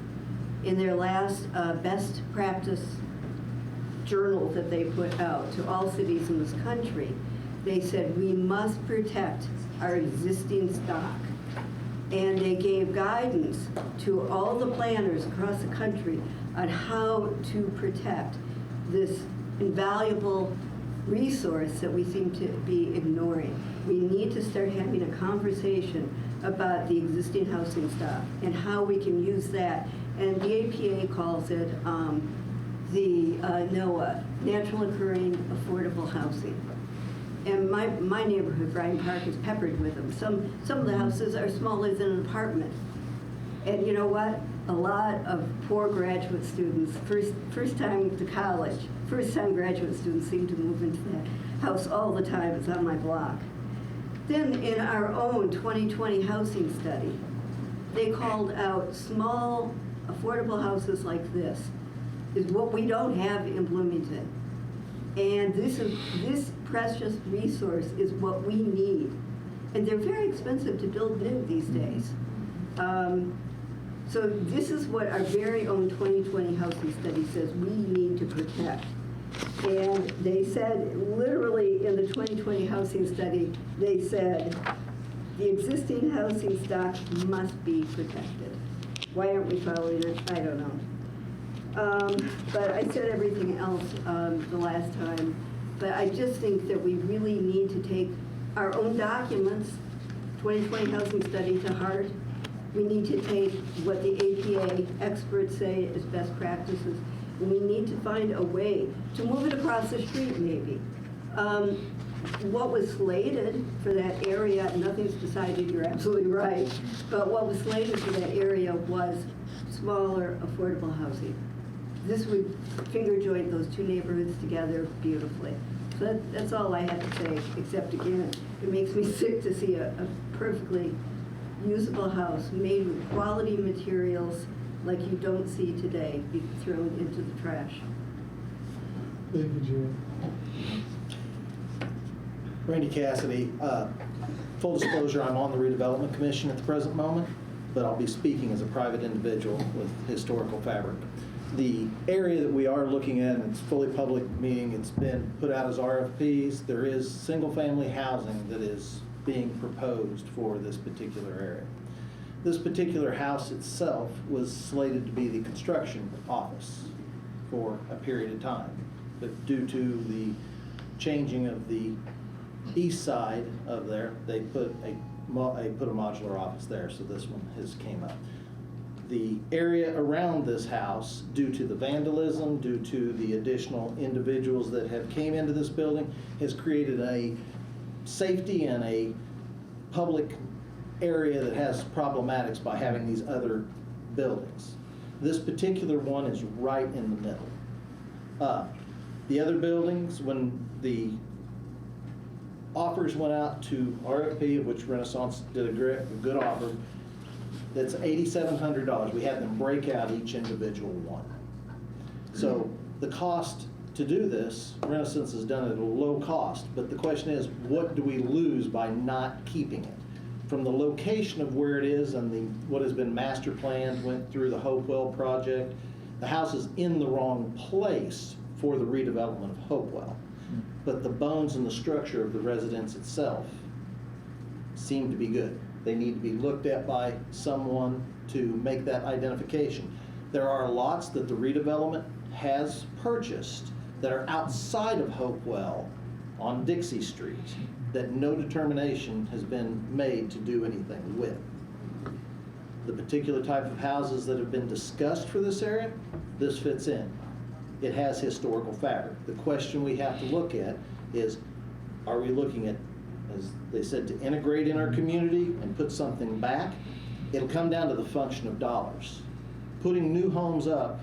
in their last best practice journal that they put out to all cities in this country, they said we must protect our existing stock. And they gave guidance to all the planners across the country on how to protect this invaluable resource that we seem to be ignoring. We need to start having a conversation about the existing housing stock and how we can use that. And the APA calls it the NOAA, Natural Occurring Affordable Housing. And my neighborhood, Bryan Park, is peppered with them. Some of the houses are smaller than an apartment. And you know what? A lot of poor graduate students, first time to college, first-time graduate students seem to move into that house all the time. It's on my block. Then in our own 2020 housing study, they called out small, affordable houses like this is what we don't have in Bloomington. And this precious resource is what we need. And they're very expensive to build new these days. So this is what our very own 2020 housing study says we need to protect. And they said, literally in the 2020 housing study, they said, the existing housing stock must be protected. Why aren't we following it? I don't know. But I said everything else the last time. But I just think that we really need to take our own documents, 2020 housing study, to heart We need to take what the APA experts say is best practices, and we need to find a way to move it across the street maybe. What was slated for that area, nothing's decided, you're absolutely right, but what was slated for that area was smaller, affordable housing. This would finger joint those two neighborhoods together beautifully. So that's all I have to say, except again, it makes me sick to see a perfectly usable house made with quality materials like you don't see today be thrown into the trash. Thank you, Jim. Randy Cassidy. Full disclosure, I'm on the redevelopment commission at the present moment, but I'll be speaking as a private individual with historical fabric. The area that we are looking at, and it's fully public meeting, it's been put out as RFPs. There is single-family housing that is being proposed for this particular area. This particular house itself was slated to be the construction office for a period of time, but due to the changing of the east side of there, they put a modular office there, so this one has came up. The area around this house, due to the vandalism, due to the additional individuals that have came into this building, has created a safety and a public area that has problematics by having these other buildings. This particular one is right in the middle. The other buildings, when the offers went out to RFP, of which Renaissance did a good offer, that's $8,700. We had them break out each individual one. So the cost to do this, Renaissance has done it at a low cost, but the question is, what do we lose by not keeping it? From the location of where it is and what has been master planned, went through the Hopewell project, the house is in the wrong place for the redevelopment of Hopewell. But the bones and the structure of the residence itself seem to be good. They need to be looked at by someone to make that identification. There are lots that the redevelopment has purchased that are outside of Hopewell on Dixie Street that no determination has been made to do anything with. The particular type of houses that have been discussed for this area, this fits in. It has historical fabric. The question we have to look at is, are we looking at, as they said, to integrate in our community and put something back? It'll come down to the function of dollars. Putting new homes up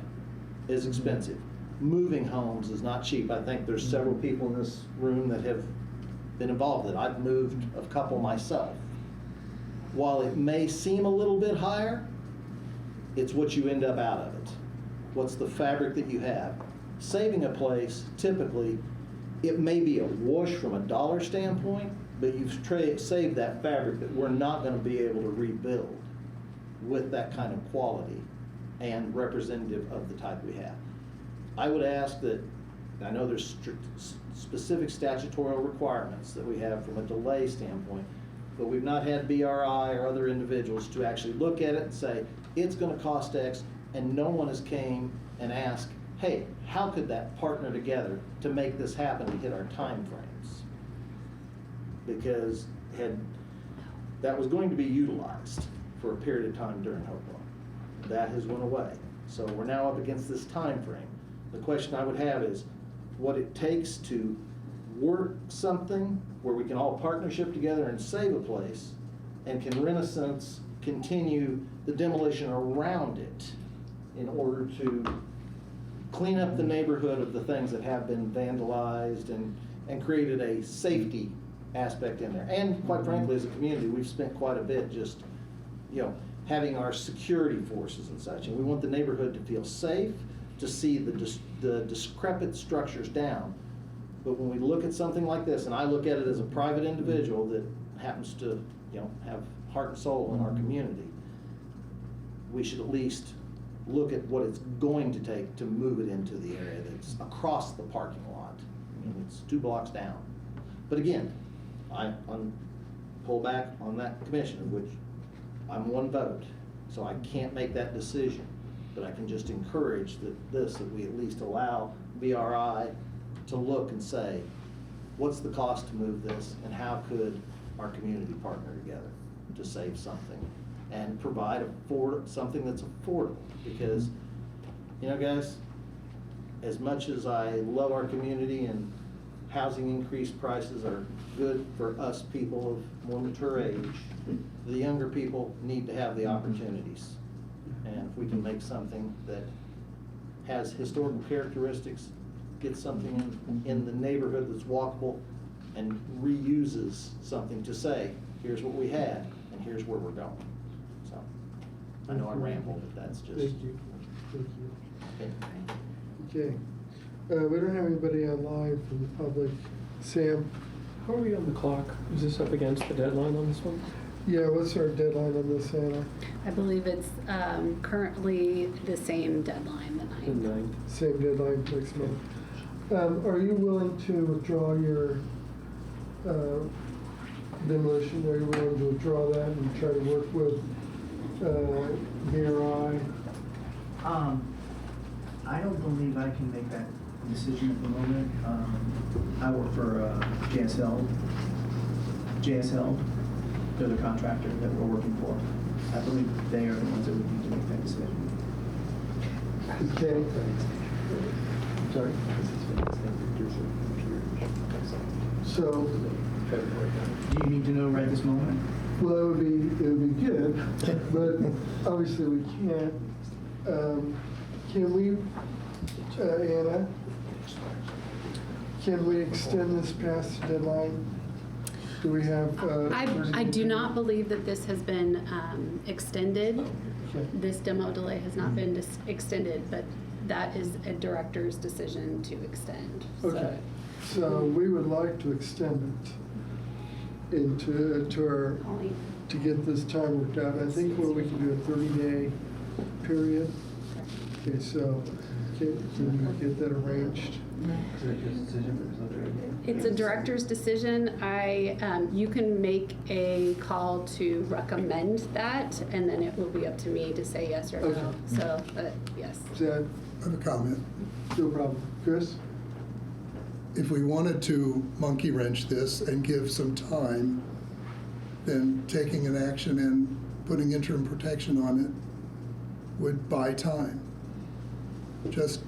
is expensive. Moving homes is not cheap. I think there's several people in this room that have been involved in it. I've moved a couple myself. While it may seem a little bit higher, it's what you end up out of it. What's the fabric that you have? Saving a place, typically, it may be a wash from a dollar standpoint, but you've saved that fabric that we're not going to be able to rebuild with that kind of quality and representative of the type we have. I would ask that, I know there's specific statutory requirements that we have from a delay standpoint, but we've not had BRI or other individuals to actually look at it and say, it's going to cost X, and no one has came and asked, hey, how could that partner together to make this happen to hit our time frames? Because that was going to be utilized for a period of time during Hopewell. That has went away. So we're now up against this time frame. The question I would have is what it takes to work something where we can all partnership together and save a place, and can Renaissance continue the demolition around it in order to clean up the neighborhood of the things that have been vandalized and created a safety aspect in there. And quite frankly, as a community, we've spent quite a bit just, having our security forces and such. And we want the neighborhood to feel safe, to see the decrepit structures down. But when we look at something like this, and I look at it as a private individual that happens to, have heart and soul in our community, we should at least look at what it's going to take to move it into the area that's across the parking lot. I mean, it's 2 blocks down. But again, I pull back on that commission, of which I'm one vote, so I can't make that decision. But I can just encourage that we at least allow BRI to look and say, what's the cost to move this, and how could our community partner together to save something and provide something that's affordable. Because, you know, guys, as much as I love our community and housing increase prices are good for us people of more mature age, the younger people need to have the opportunities. And if we can make something that has historical characteristics, get something in the neighborhood that's walkable, and reuses something to say, here's what we had, and here's where we're going. So, I know I rambled, but that's just. Thank you. Thank you. Okay. Okay. We don't have anybody online from the public. Sam? How are we on the clock? Is this up against the deadline on this one? Yeah, what's our deadline on this, Anna? I believe it's currently the same deadline, the 9th. Same deadline next month. Are you willing to withdraw your demolition? Are you willing to withdraw that and try to work with BRI? I don't believe I can make that decision at the moment. I work for JSL. They're the contractor that we're working for. I believe they are the ones that would need to make that decision. Okay. Sorry. So, Do you need to know right this moment? well, it would be good, but obviously we can't. Can we, Anna, can we extend this past the deadline? Do we have? I do not believe that this has been extended. Okay. This demo delay has not been extended, but that is a director's decision to extend. Okay, so we would like to extend it into our, to get this time worked out. I think what we can do a 30-day period. Okay, so can we get that arranged? It's a director's decision. You can make a call to recommend that, and then it will be up to me to say yes or no. Okay. So, yes. Zed? I have a comment. No problem. Chris? If we wanted to monkey wrench this and give some time, then taking an action and putting interim protection on it would buy time. Just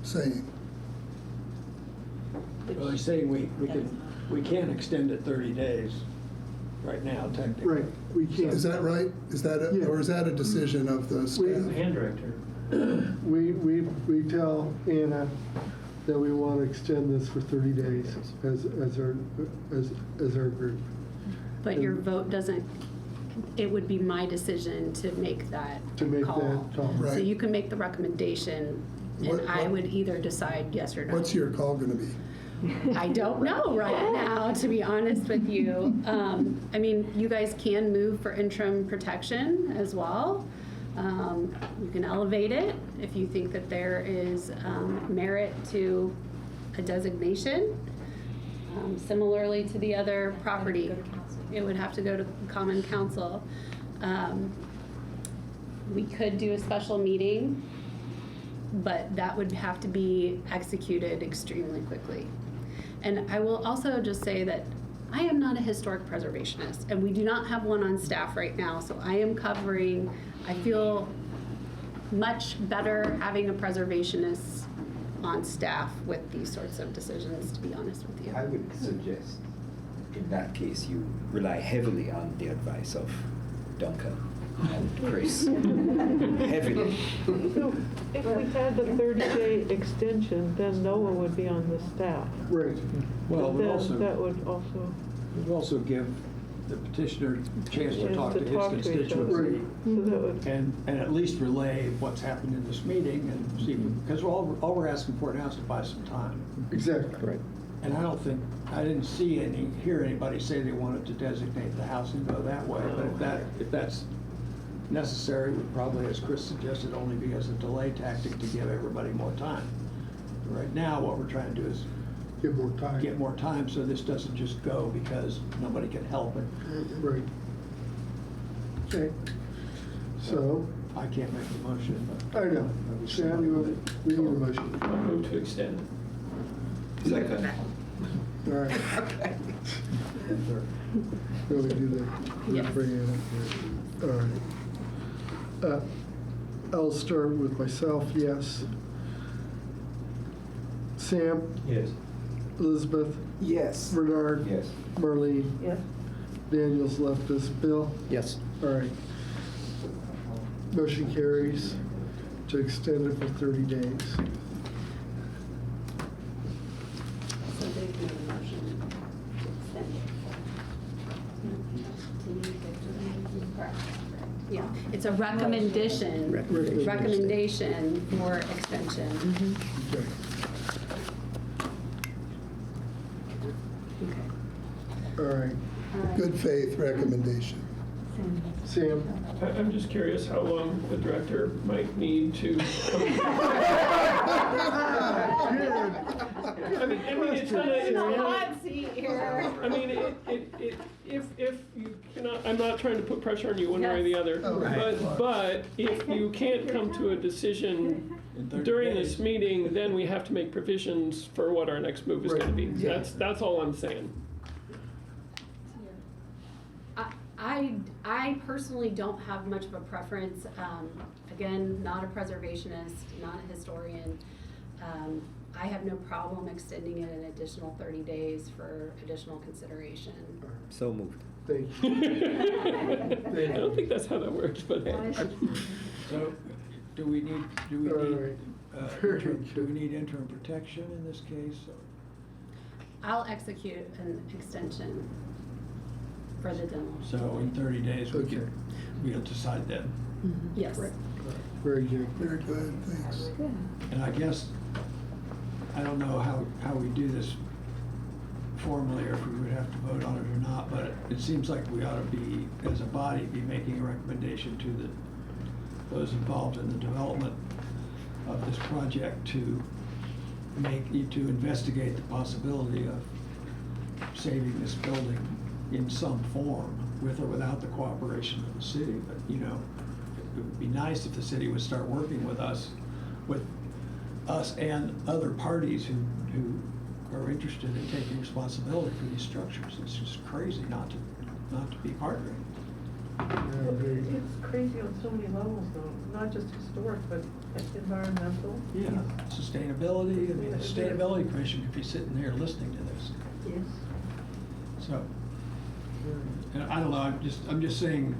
saying. Well, he's saying we can't extend it 30 days right now, technically. Right, we can't. Is that right? Is that, Yeah. or is that a decision of the staff? Hand director. We tell Anna that we want to extend this for 30 days as our group. But your vote doesn't, it would be my decision to make that To make call. that call. So Right. you can make the recommendation, and I would either decide yes or no. What's your call going to be? I don't know right now, to be honest with you. I mean, you guys can move for interim protection as well. You can elevate it if you think that there is merit to a designation. Similarly to the other property, it would have to go to common council. We could do a special meeting, but that would have to be executed extremely quickly. And I will also just say that I am not a historic preservationist, and we do not have one on staff right now, so I am covering, I feel much better having a preservationist on staff with these sorts of decisions, to be honest with you. I would suggest, in that case, you rely heavily on the advice of Duncan and Chris. Heavily. So if we had the 30-day extension, then no one would be on the staff. Right. Well, But we'd then also, that would also. we'd also give the petitioner a chance to Chance talk to to his talk to each other. constituency. So that would. And at least relay what's happened in this meeting and see, because all we're asking for now is to buy some time. Exactly. Right. And I didn't hear anybody say they wanted to designate the house and go that way, but if that's necessary, would probably, as Chris suggested, only be as a delay tactic to give everybody more time. Right now, what we're trying to do is Get more time. get more time so this doesn't just go because nobody can help it. Right. Okay. So, I can't make the motion, but. I know. Sam, we need a motion. I'll move to extend. Second. All right. No, we do that. Yes. Bring it up here. All right. I'll start with myself, yes. Sam? Yes. Elizabeth? Yes. Bernard? Yes. Marlene? Yes. Daniel's left us. Bill? Yes. All right. Motion carries to extend it for 30 days. So they've made a motion to extend it. Yeah, it's a recommendation, recommendation for extension. Okay. All right. Good faith recommendation. Sam? I'm just curious how long the director might need to. I mean, it's kind of, It's a hot seat here. I mean, if you cannot, I'm not trying to put pressure on you one way or the other, but if you can't come to a decision during this meeting, then we have to make provisions for what our next move is going to be. That's all I'm saying. I personally don't have much of a preference. Again, not a preservationist, not a historian. I have no problem extending it an additional 30 days for additional consideration. So moved. Thank you. I don't think that's how that works, but hey. So, do we need Very interim protection in this case? I'll execute an extension for the demolition. So in 30 days, we'll decide then. Yes. Very good. Very good, thanks. And I guess, I don't know how we do this formally, or if we would have to vote on it or not, but it seems like we ought to be, as a body, be making a recommendation to those involved in the development of this project to investigate the possibility of saving this building in some form, with or without the cooperation of the city. But, it would be nice if the city would start working with us and other parties who are interested in taking responsibility for these structures. It's just crazy not to be partnering. It's crazy on so many levels, though, not just historic, but environmental. Yeah, sustainability. I mean, the Sustainability Commission could be sitting there listening to this. Yes. So, and I don't know, I'm just saying,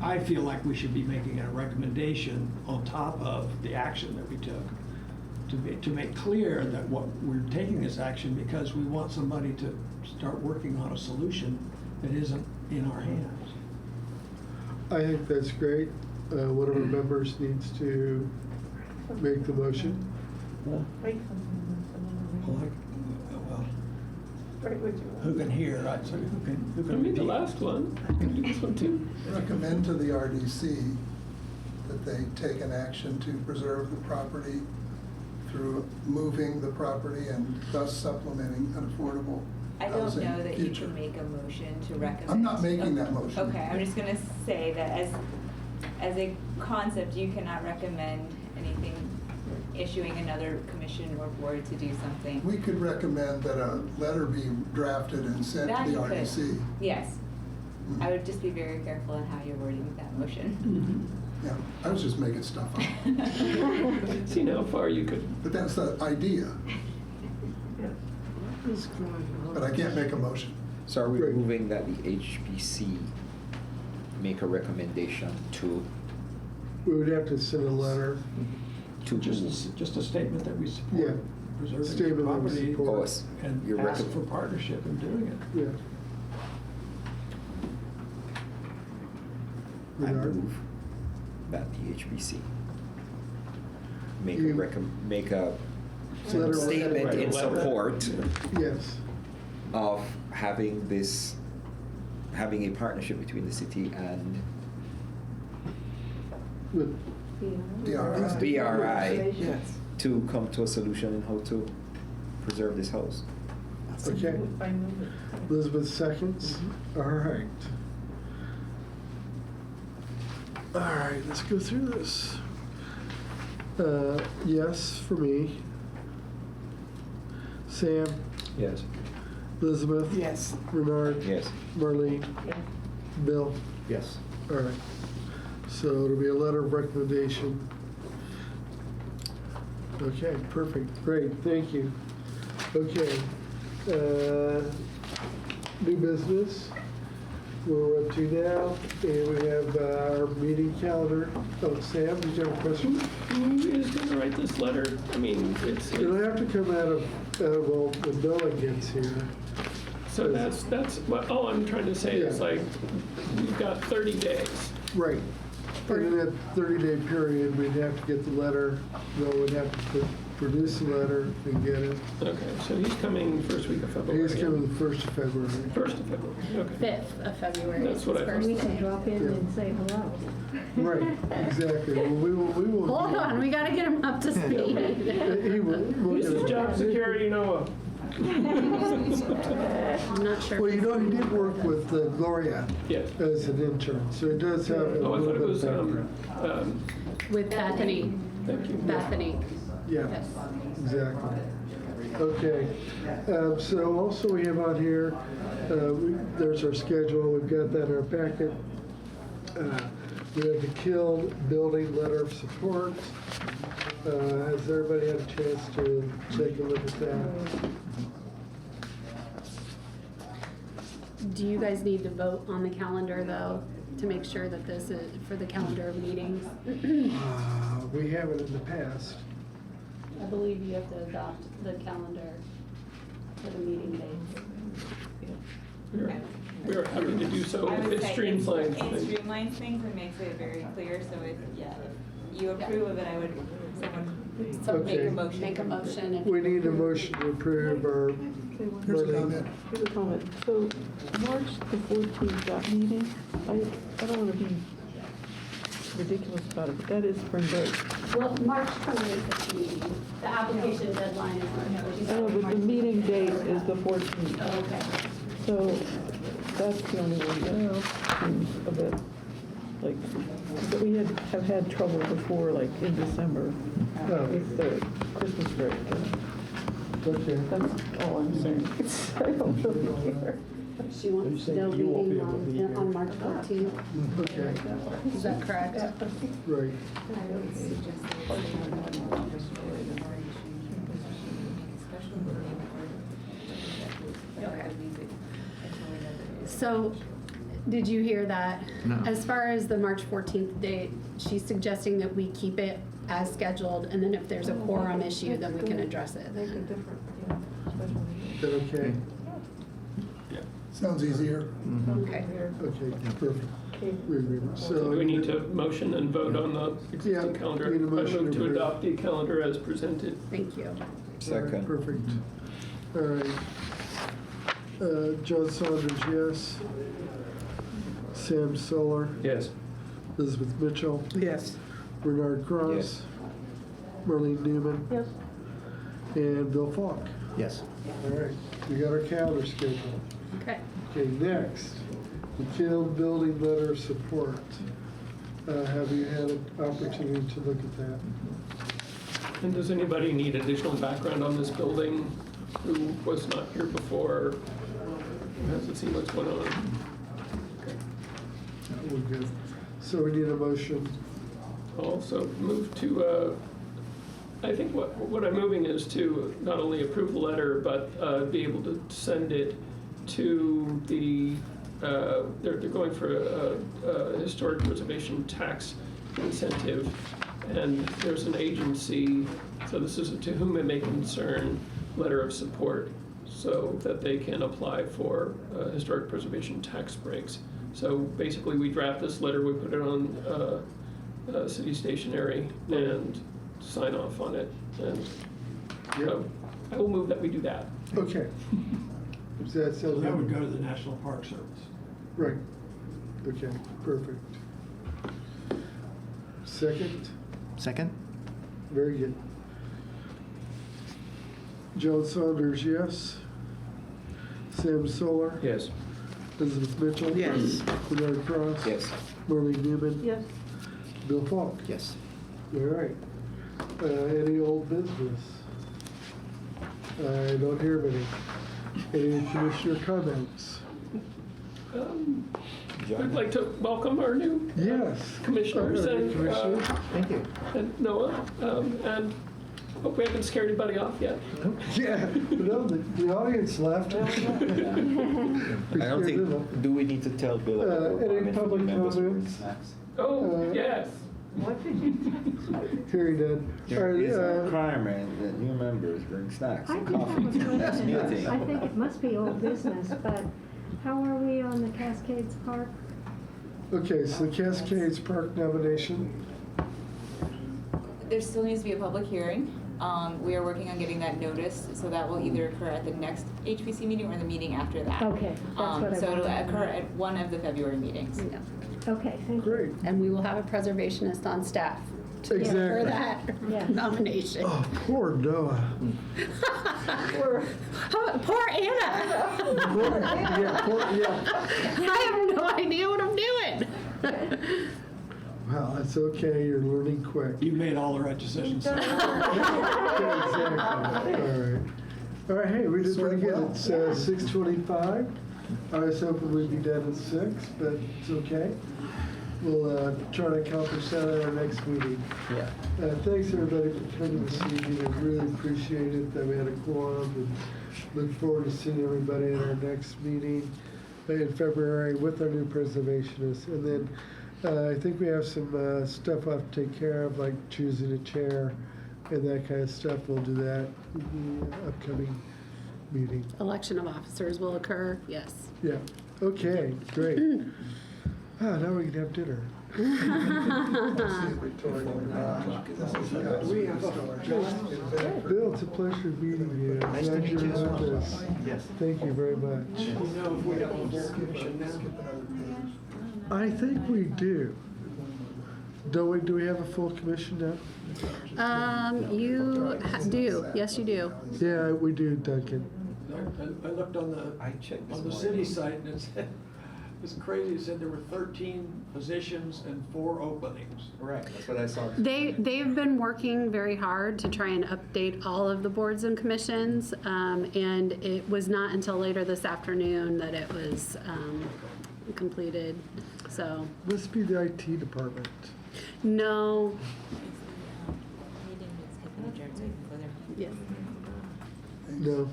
I feel like we should be making a recommendation on top of the action that we took to make clear that we're taking this action because we want somebody to start working on a solution that isn't in our hands. I think that's great. One of our members needs to make the motion. Make something. Well, Right with you. who can hear, right? So who can I mean, the last one. I can do this one too. Recommend to the RDC that they take an action to preserve the property through moving the property and thus supplementing an affordable I don't housing know that you future. can make a motion to recommend. I'm not making that motion. Okay, I'm just gonna say that as a concept, you cannot recommend anything, issuing another commission or board to do something. We could recommend that a letter be drafted and sent That to the you could. RDC. Yes. I would just be very careful in how you're wording that motion. Yeah, I was just making stuff up. See how far you could. But that's the idea, but I can't make a motion. So are we moving that the HPC make a recommendation to We would have to send a letter. Just a statement that we Yeah. support preserving the Statement that we property support. and Your ask recom- for partnership in doing it. Yeah. I Bernard? move that the HPC make You- make a Letter- statement Write a in letter. support Yes. of having a partnership between the city and With BRI to come to a solution in how to preserve this house. Okay. I move it. Elizabeth seconds. All right. All right, let's go through this. Yes for me. Sam? Yes. Elizabeth? Yes. Bernard? Yes. Marlene? Yes. Bill? Yes. All right. So it'll be a letter of recommendation. Okay, perfect, great, thank you. Okay, new business, where we're up to now, and we have our meeting calendar. Oh, Sam, did you have a question? Who's gonna write this letter? I mean, It'll have to come out of, well, when Noah gets here. so that's what, all I'm trying to say is Yeah. like, we've got 30 days. Right. And in that 30-day period, we'd have to get the letter, Noah would have to produce the letter and get it. Okay, so he's coming first week of February. He's coming the 1st of February. 1st of February, okay. 5th of February. That's what I First. We can drop in and say hello. Right, exactly. Well, we will. Hold on, we gotta get him up to speed. He will. This is job security, Noah. I'm not sure. Well, you know, he did work with Gloria Yes. as an intern, so he does have a Oh, I thought little it bit was, of background. With Bethany. Thank you. Bethany. Yeah, Yes. exactly. Okay, so also we have on here, there's our schedule, we've got that in our packet. We have the Kiln Building Letter of Support. Has everybody had a chance to take a look at that? Do you guys need to vote on the calendar, though, to make sure that this is for the calendar of meetings? We haven't in the past. I believe you have to adopt the calendar for the meeting dates. We're happy to do so. I would It say streamlines it things. streamlines things and makes it very clear, so if you approve of it, I would, So Okay. make a motion. if- We need a motion to approve our. Here's a comment. Here's a comment. So March the 14th, that meeting, I don't want to be ridiculous about it, but that is spring break. Well, March 28th is the meeting. The application deadline is March. I know, but the meeting date is the 14th. Oh, okay. So that's the only one that seems a bit like, but we have had trouble before, like in December with the Christmas break. Okay. That's all I'm saying. I don't really care. She wants no meeting on March 14th. Okay, Is that correct? right. Okay. So, did you hear that? No. As far as the March 14th date, she's suggesting that we keep it as scheduled, and then if there's a quorum issue, then we can address it. Make it different, yeah, special meeting. Is that okay? Sounds easier. Okay. Okay, perfect. We agree. So do we need to motion and vote on the existing Yeah, calendar? need a I motion move to to approve. adopt the calendar as presented. Thank you. All right, Second. perfect. All right. John Saunders, yes. Sam Solar, Yes. Elizabeth Mitchell, Yes. Bernard Cross, Yes. Marlene Newman, Yes. and Bill Falk. Yes. All right, we got our calendar scheduled. Okay. Okay, next, the Kiln Building Letter of Support. Have you had an opportunity to look at that? And does anybody need additional background on this building who was not here before? Who hasn't seen what's going on? We're good. So we need a motion. Also move to, I think what I'm moving is to not only approve the letter, but be able to send it to the, they're going for a historic preservation tax incentive. And there's an agency, so this is a to whom it may concern letter of support, so that they can apply for historic preservation tax breaks. So basically, we draft this letter, we put it on city stationery and sign off on it. And so I will move that we do that. Okay. Does that So sound that would good? go to the National Park Service. Right. Okay, perfect. Second? Second? Very good. Joan Saunders, yes. Sam Solar? Yes. Elizabeth Mitchell? Yes. Bernard Cross? Yes. Marlene Newman? Yes. Bill Falk? Yes. All right. Any old business? I don't hear many. Any commissioner comments? We'd like to welcome our new Yes. commissioners Our new and, commissioners. Thank you. and Noah, and hope we haven't scared anybody off yet. Yeah, no, the audience left. I don't think, do we need to tell Bill about the Any requirement for public the members? comments? Oh, yes. What did you? Hearing none. There is a Uh, requirement that new members bring snacks I and do have coffee a to the next question. meeting. I think it must be old business, but how are we on the Cascades Park? Okay, so Cascades Park nomination. There still needs to be a public hearing. We are working on getting that notice, so that will either occur at the next HPC meeting or the meeting after that. Okay, that's what I So it'll wanted. occur at one of the February meetings. Yeah. Okay, thank you. Great. And we will have a preservationist on staff for Exactly. that Yeah. nomination. Oh, poor Noah. Poor Anna. I have no idea what I'm doing. Well, that's okay, you're learning quick. You made all the right decisions. Okay, exactly. All right, hey, we did pretty good. It's 6:25. I was hoping we'd be done at 6, but it's okay. We'll try to accomplish that at our next meeting. Yeah. Thanks, everybody, for coming this evening. I really appreciate it that we had a quorum, and look forward to seeing everybody at our next meeting in February with our new preservationist. And then I think we have some stuff I have to take care of, like choosing a chair and that kind of stuff. We'll do that in the upcoming meeting. Election of officers will occur, yes. Yeah, okay, great. Now we can have dinner. Bill, it's a pleasure meeting you. Nice to Glad meet you're you as with well. us. Yes. Thank you very much. Do you know if we have a full commission now? I think we do. Do we have a full commission now? You do, yes, you do. Yeah, we do, Duncan. I looked on the city site and it said, it's crazy, it said there were 13 positions and 4 openings. Right, that's what I saw. They've been working very hard to try and update all of the boards and commissions, and it was not until later this afternoon that it was completed, so. Must be the IT department. No. Yes. No,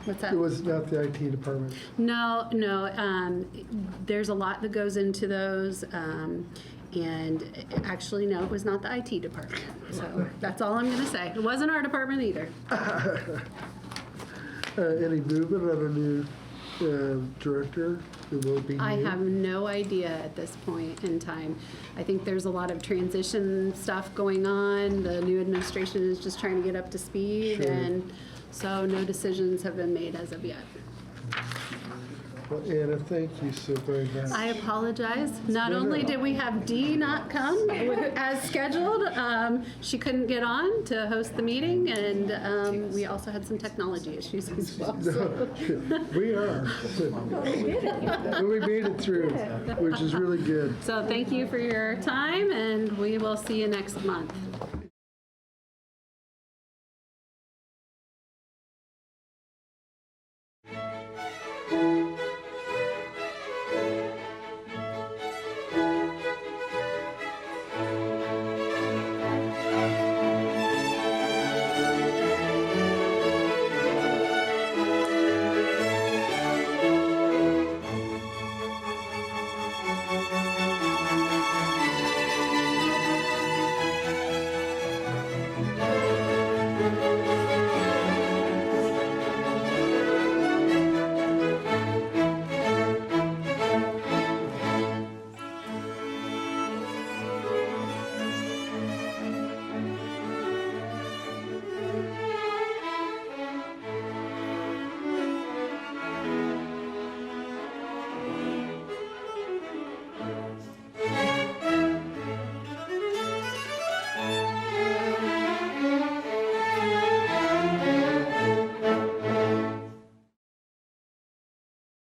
What's that? it was not the IT department. No, there's a lot that goes into those, and actually, no, it was not the IT department. So that's all I'm gonna say. It wasn't our department either. Any movement on a new director? It will be I new? have no idea at this point in time. I think there's a lot of transition stuff going on. The new administration is just trying to get up to speed, Sure. and so no decisions have been made as of yet. Well, Anna, thank you so very much. I apologize. Not only did we have Dee not come as scheduled, she couldn't get on to host the meeting, and we also had some technology issues as well. so. We are. But we made it through, which is really good. So thank you for your time, and we will see you next month.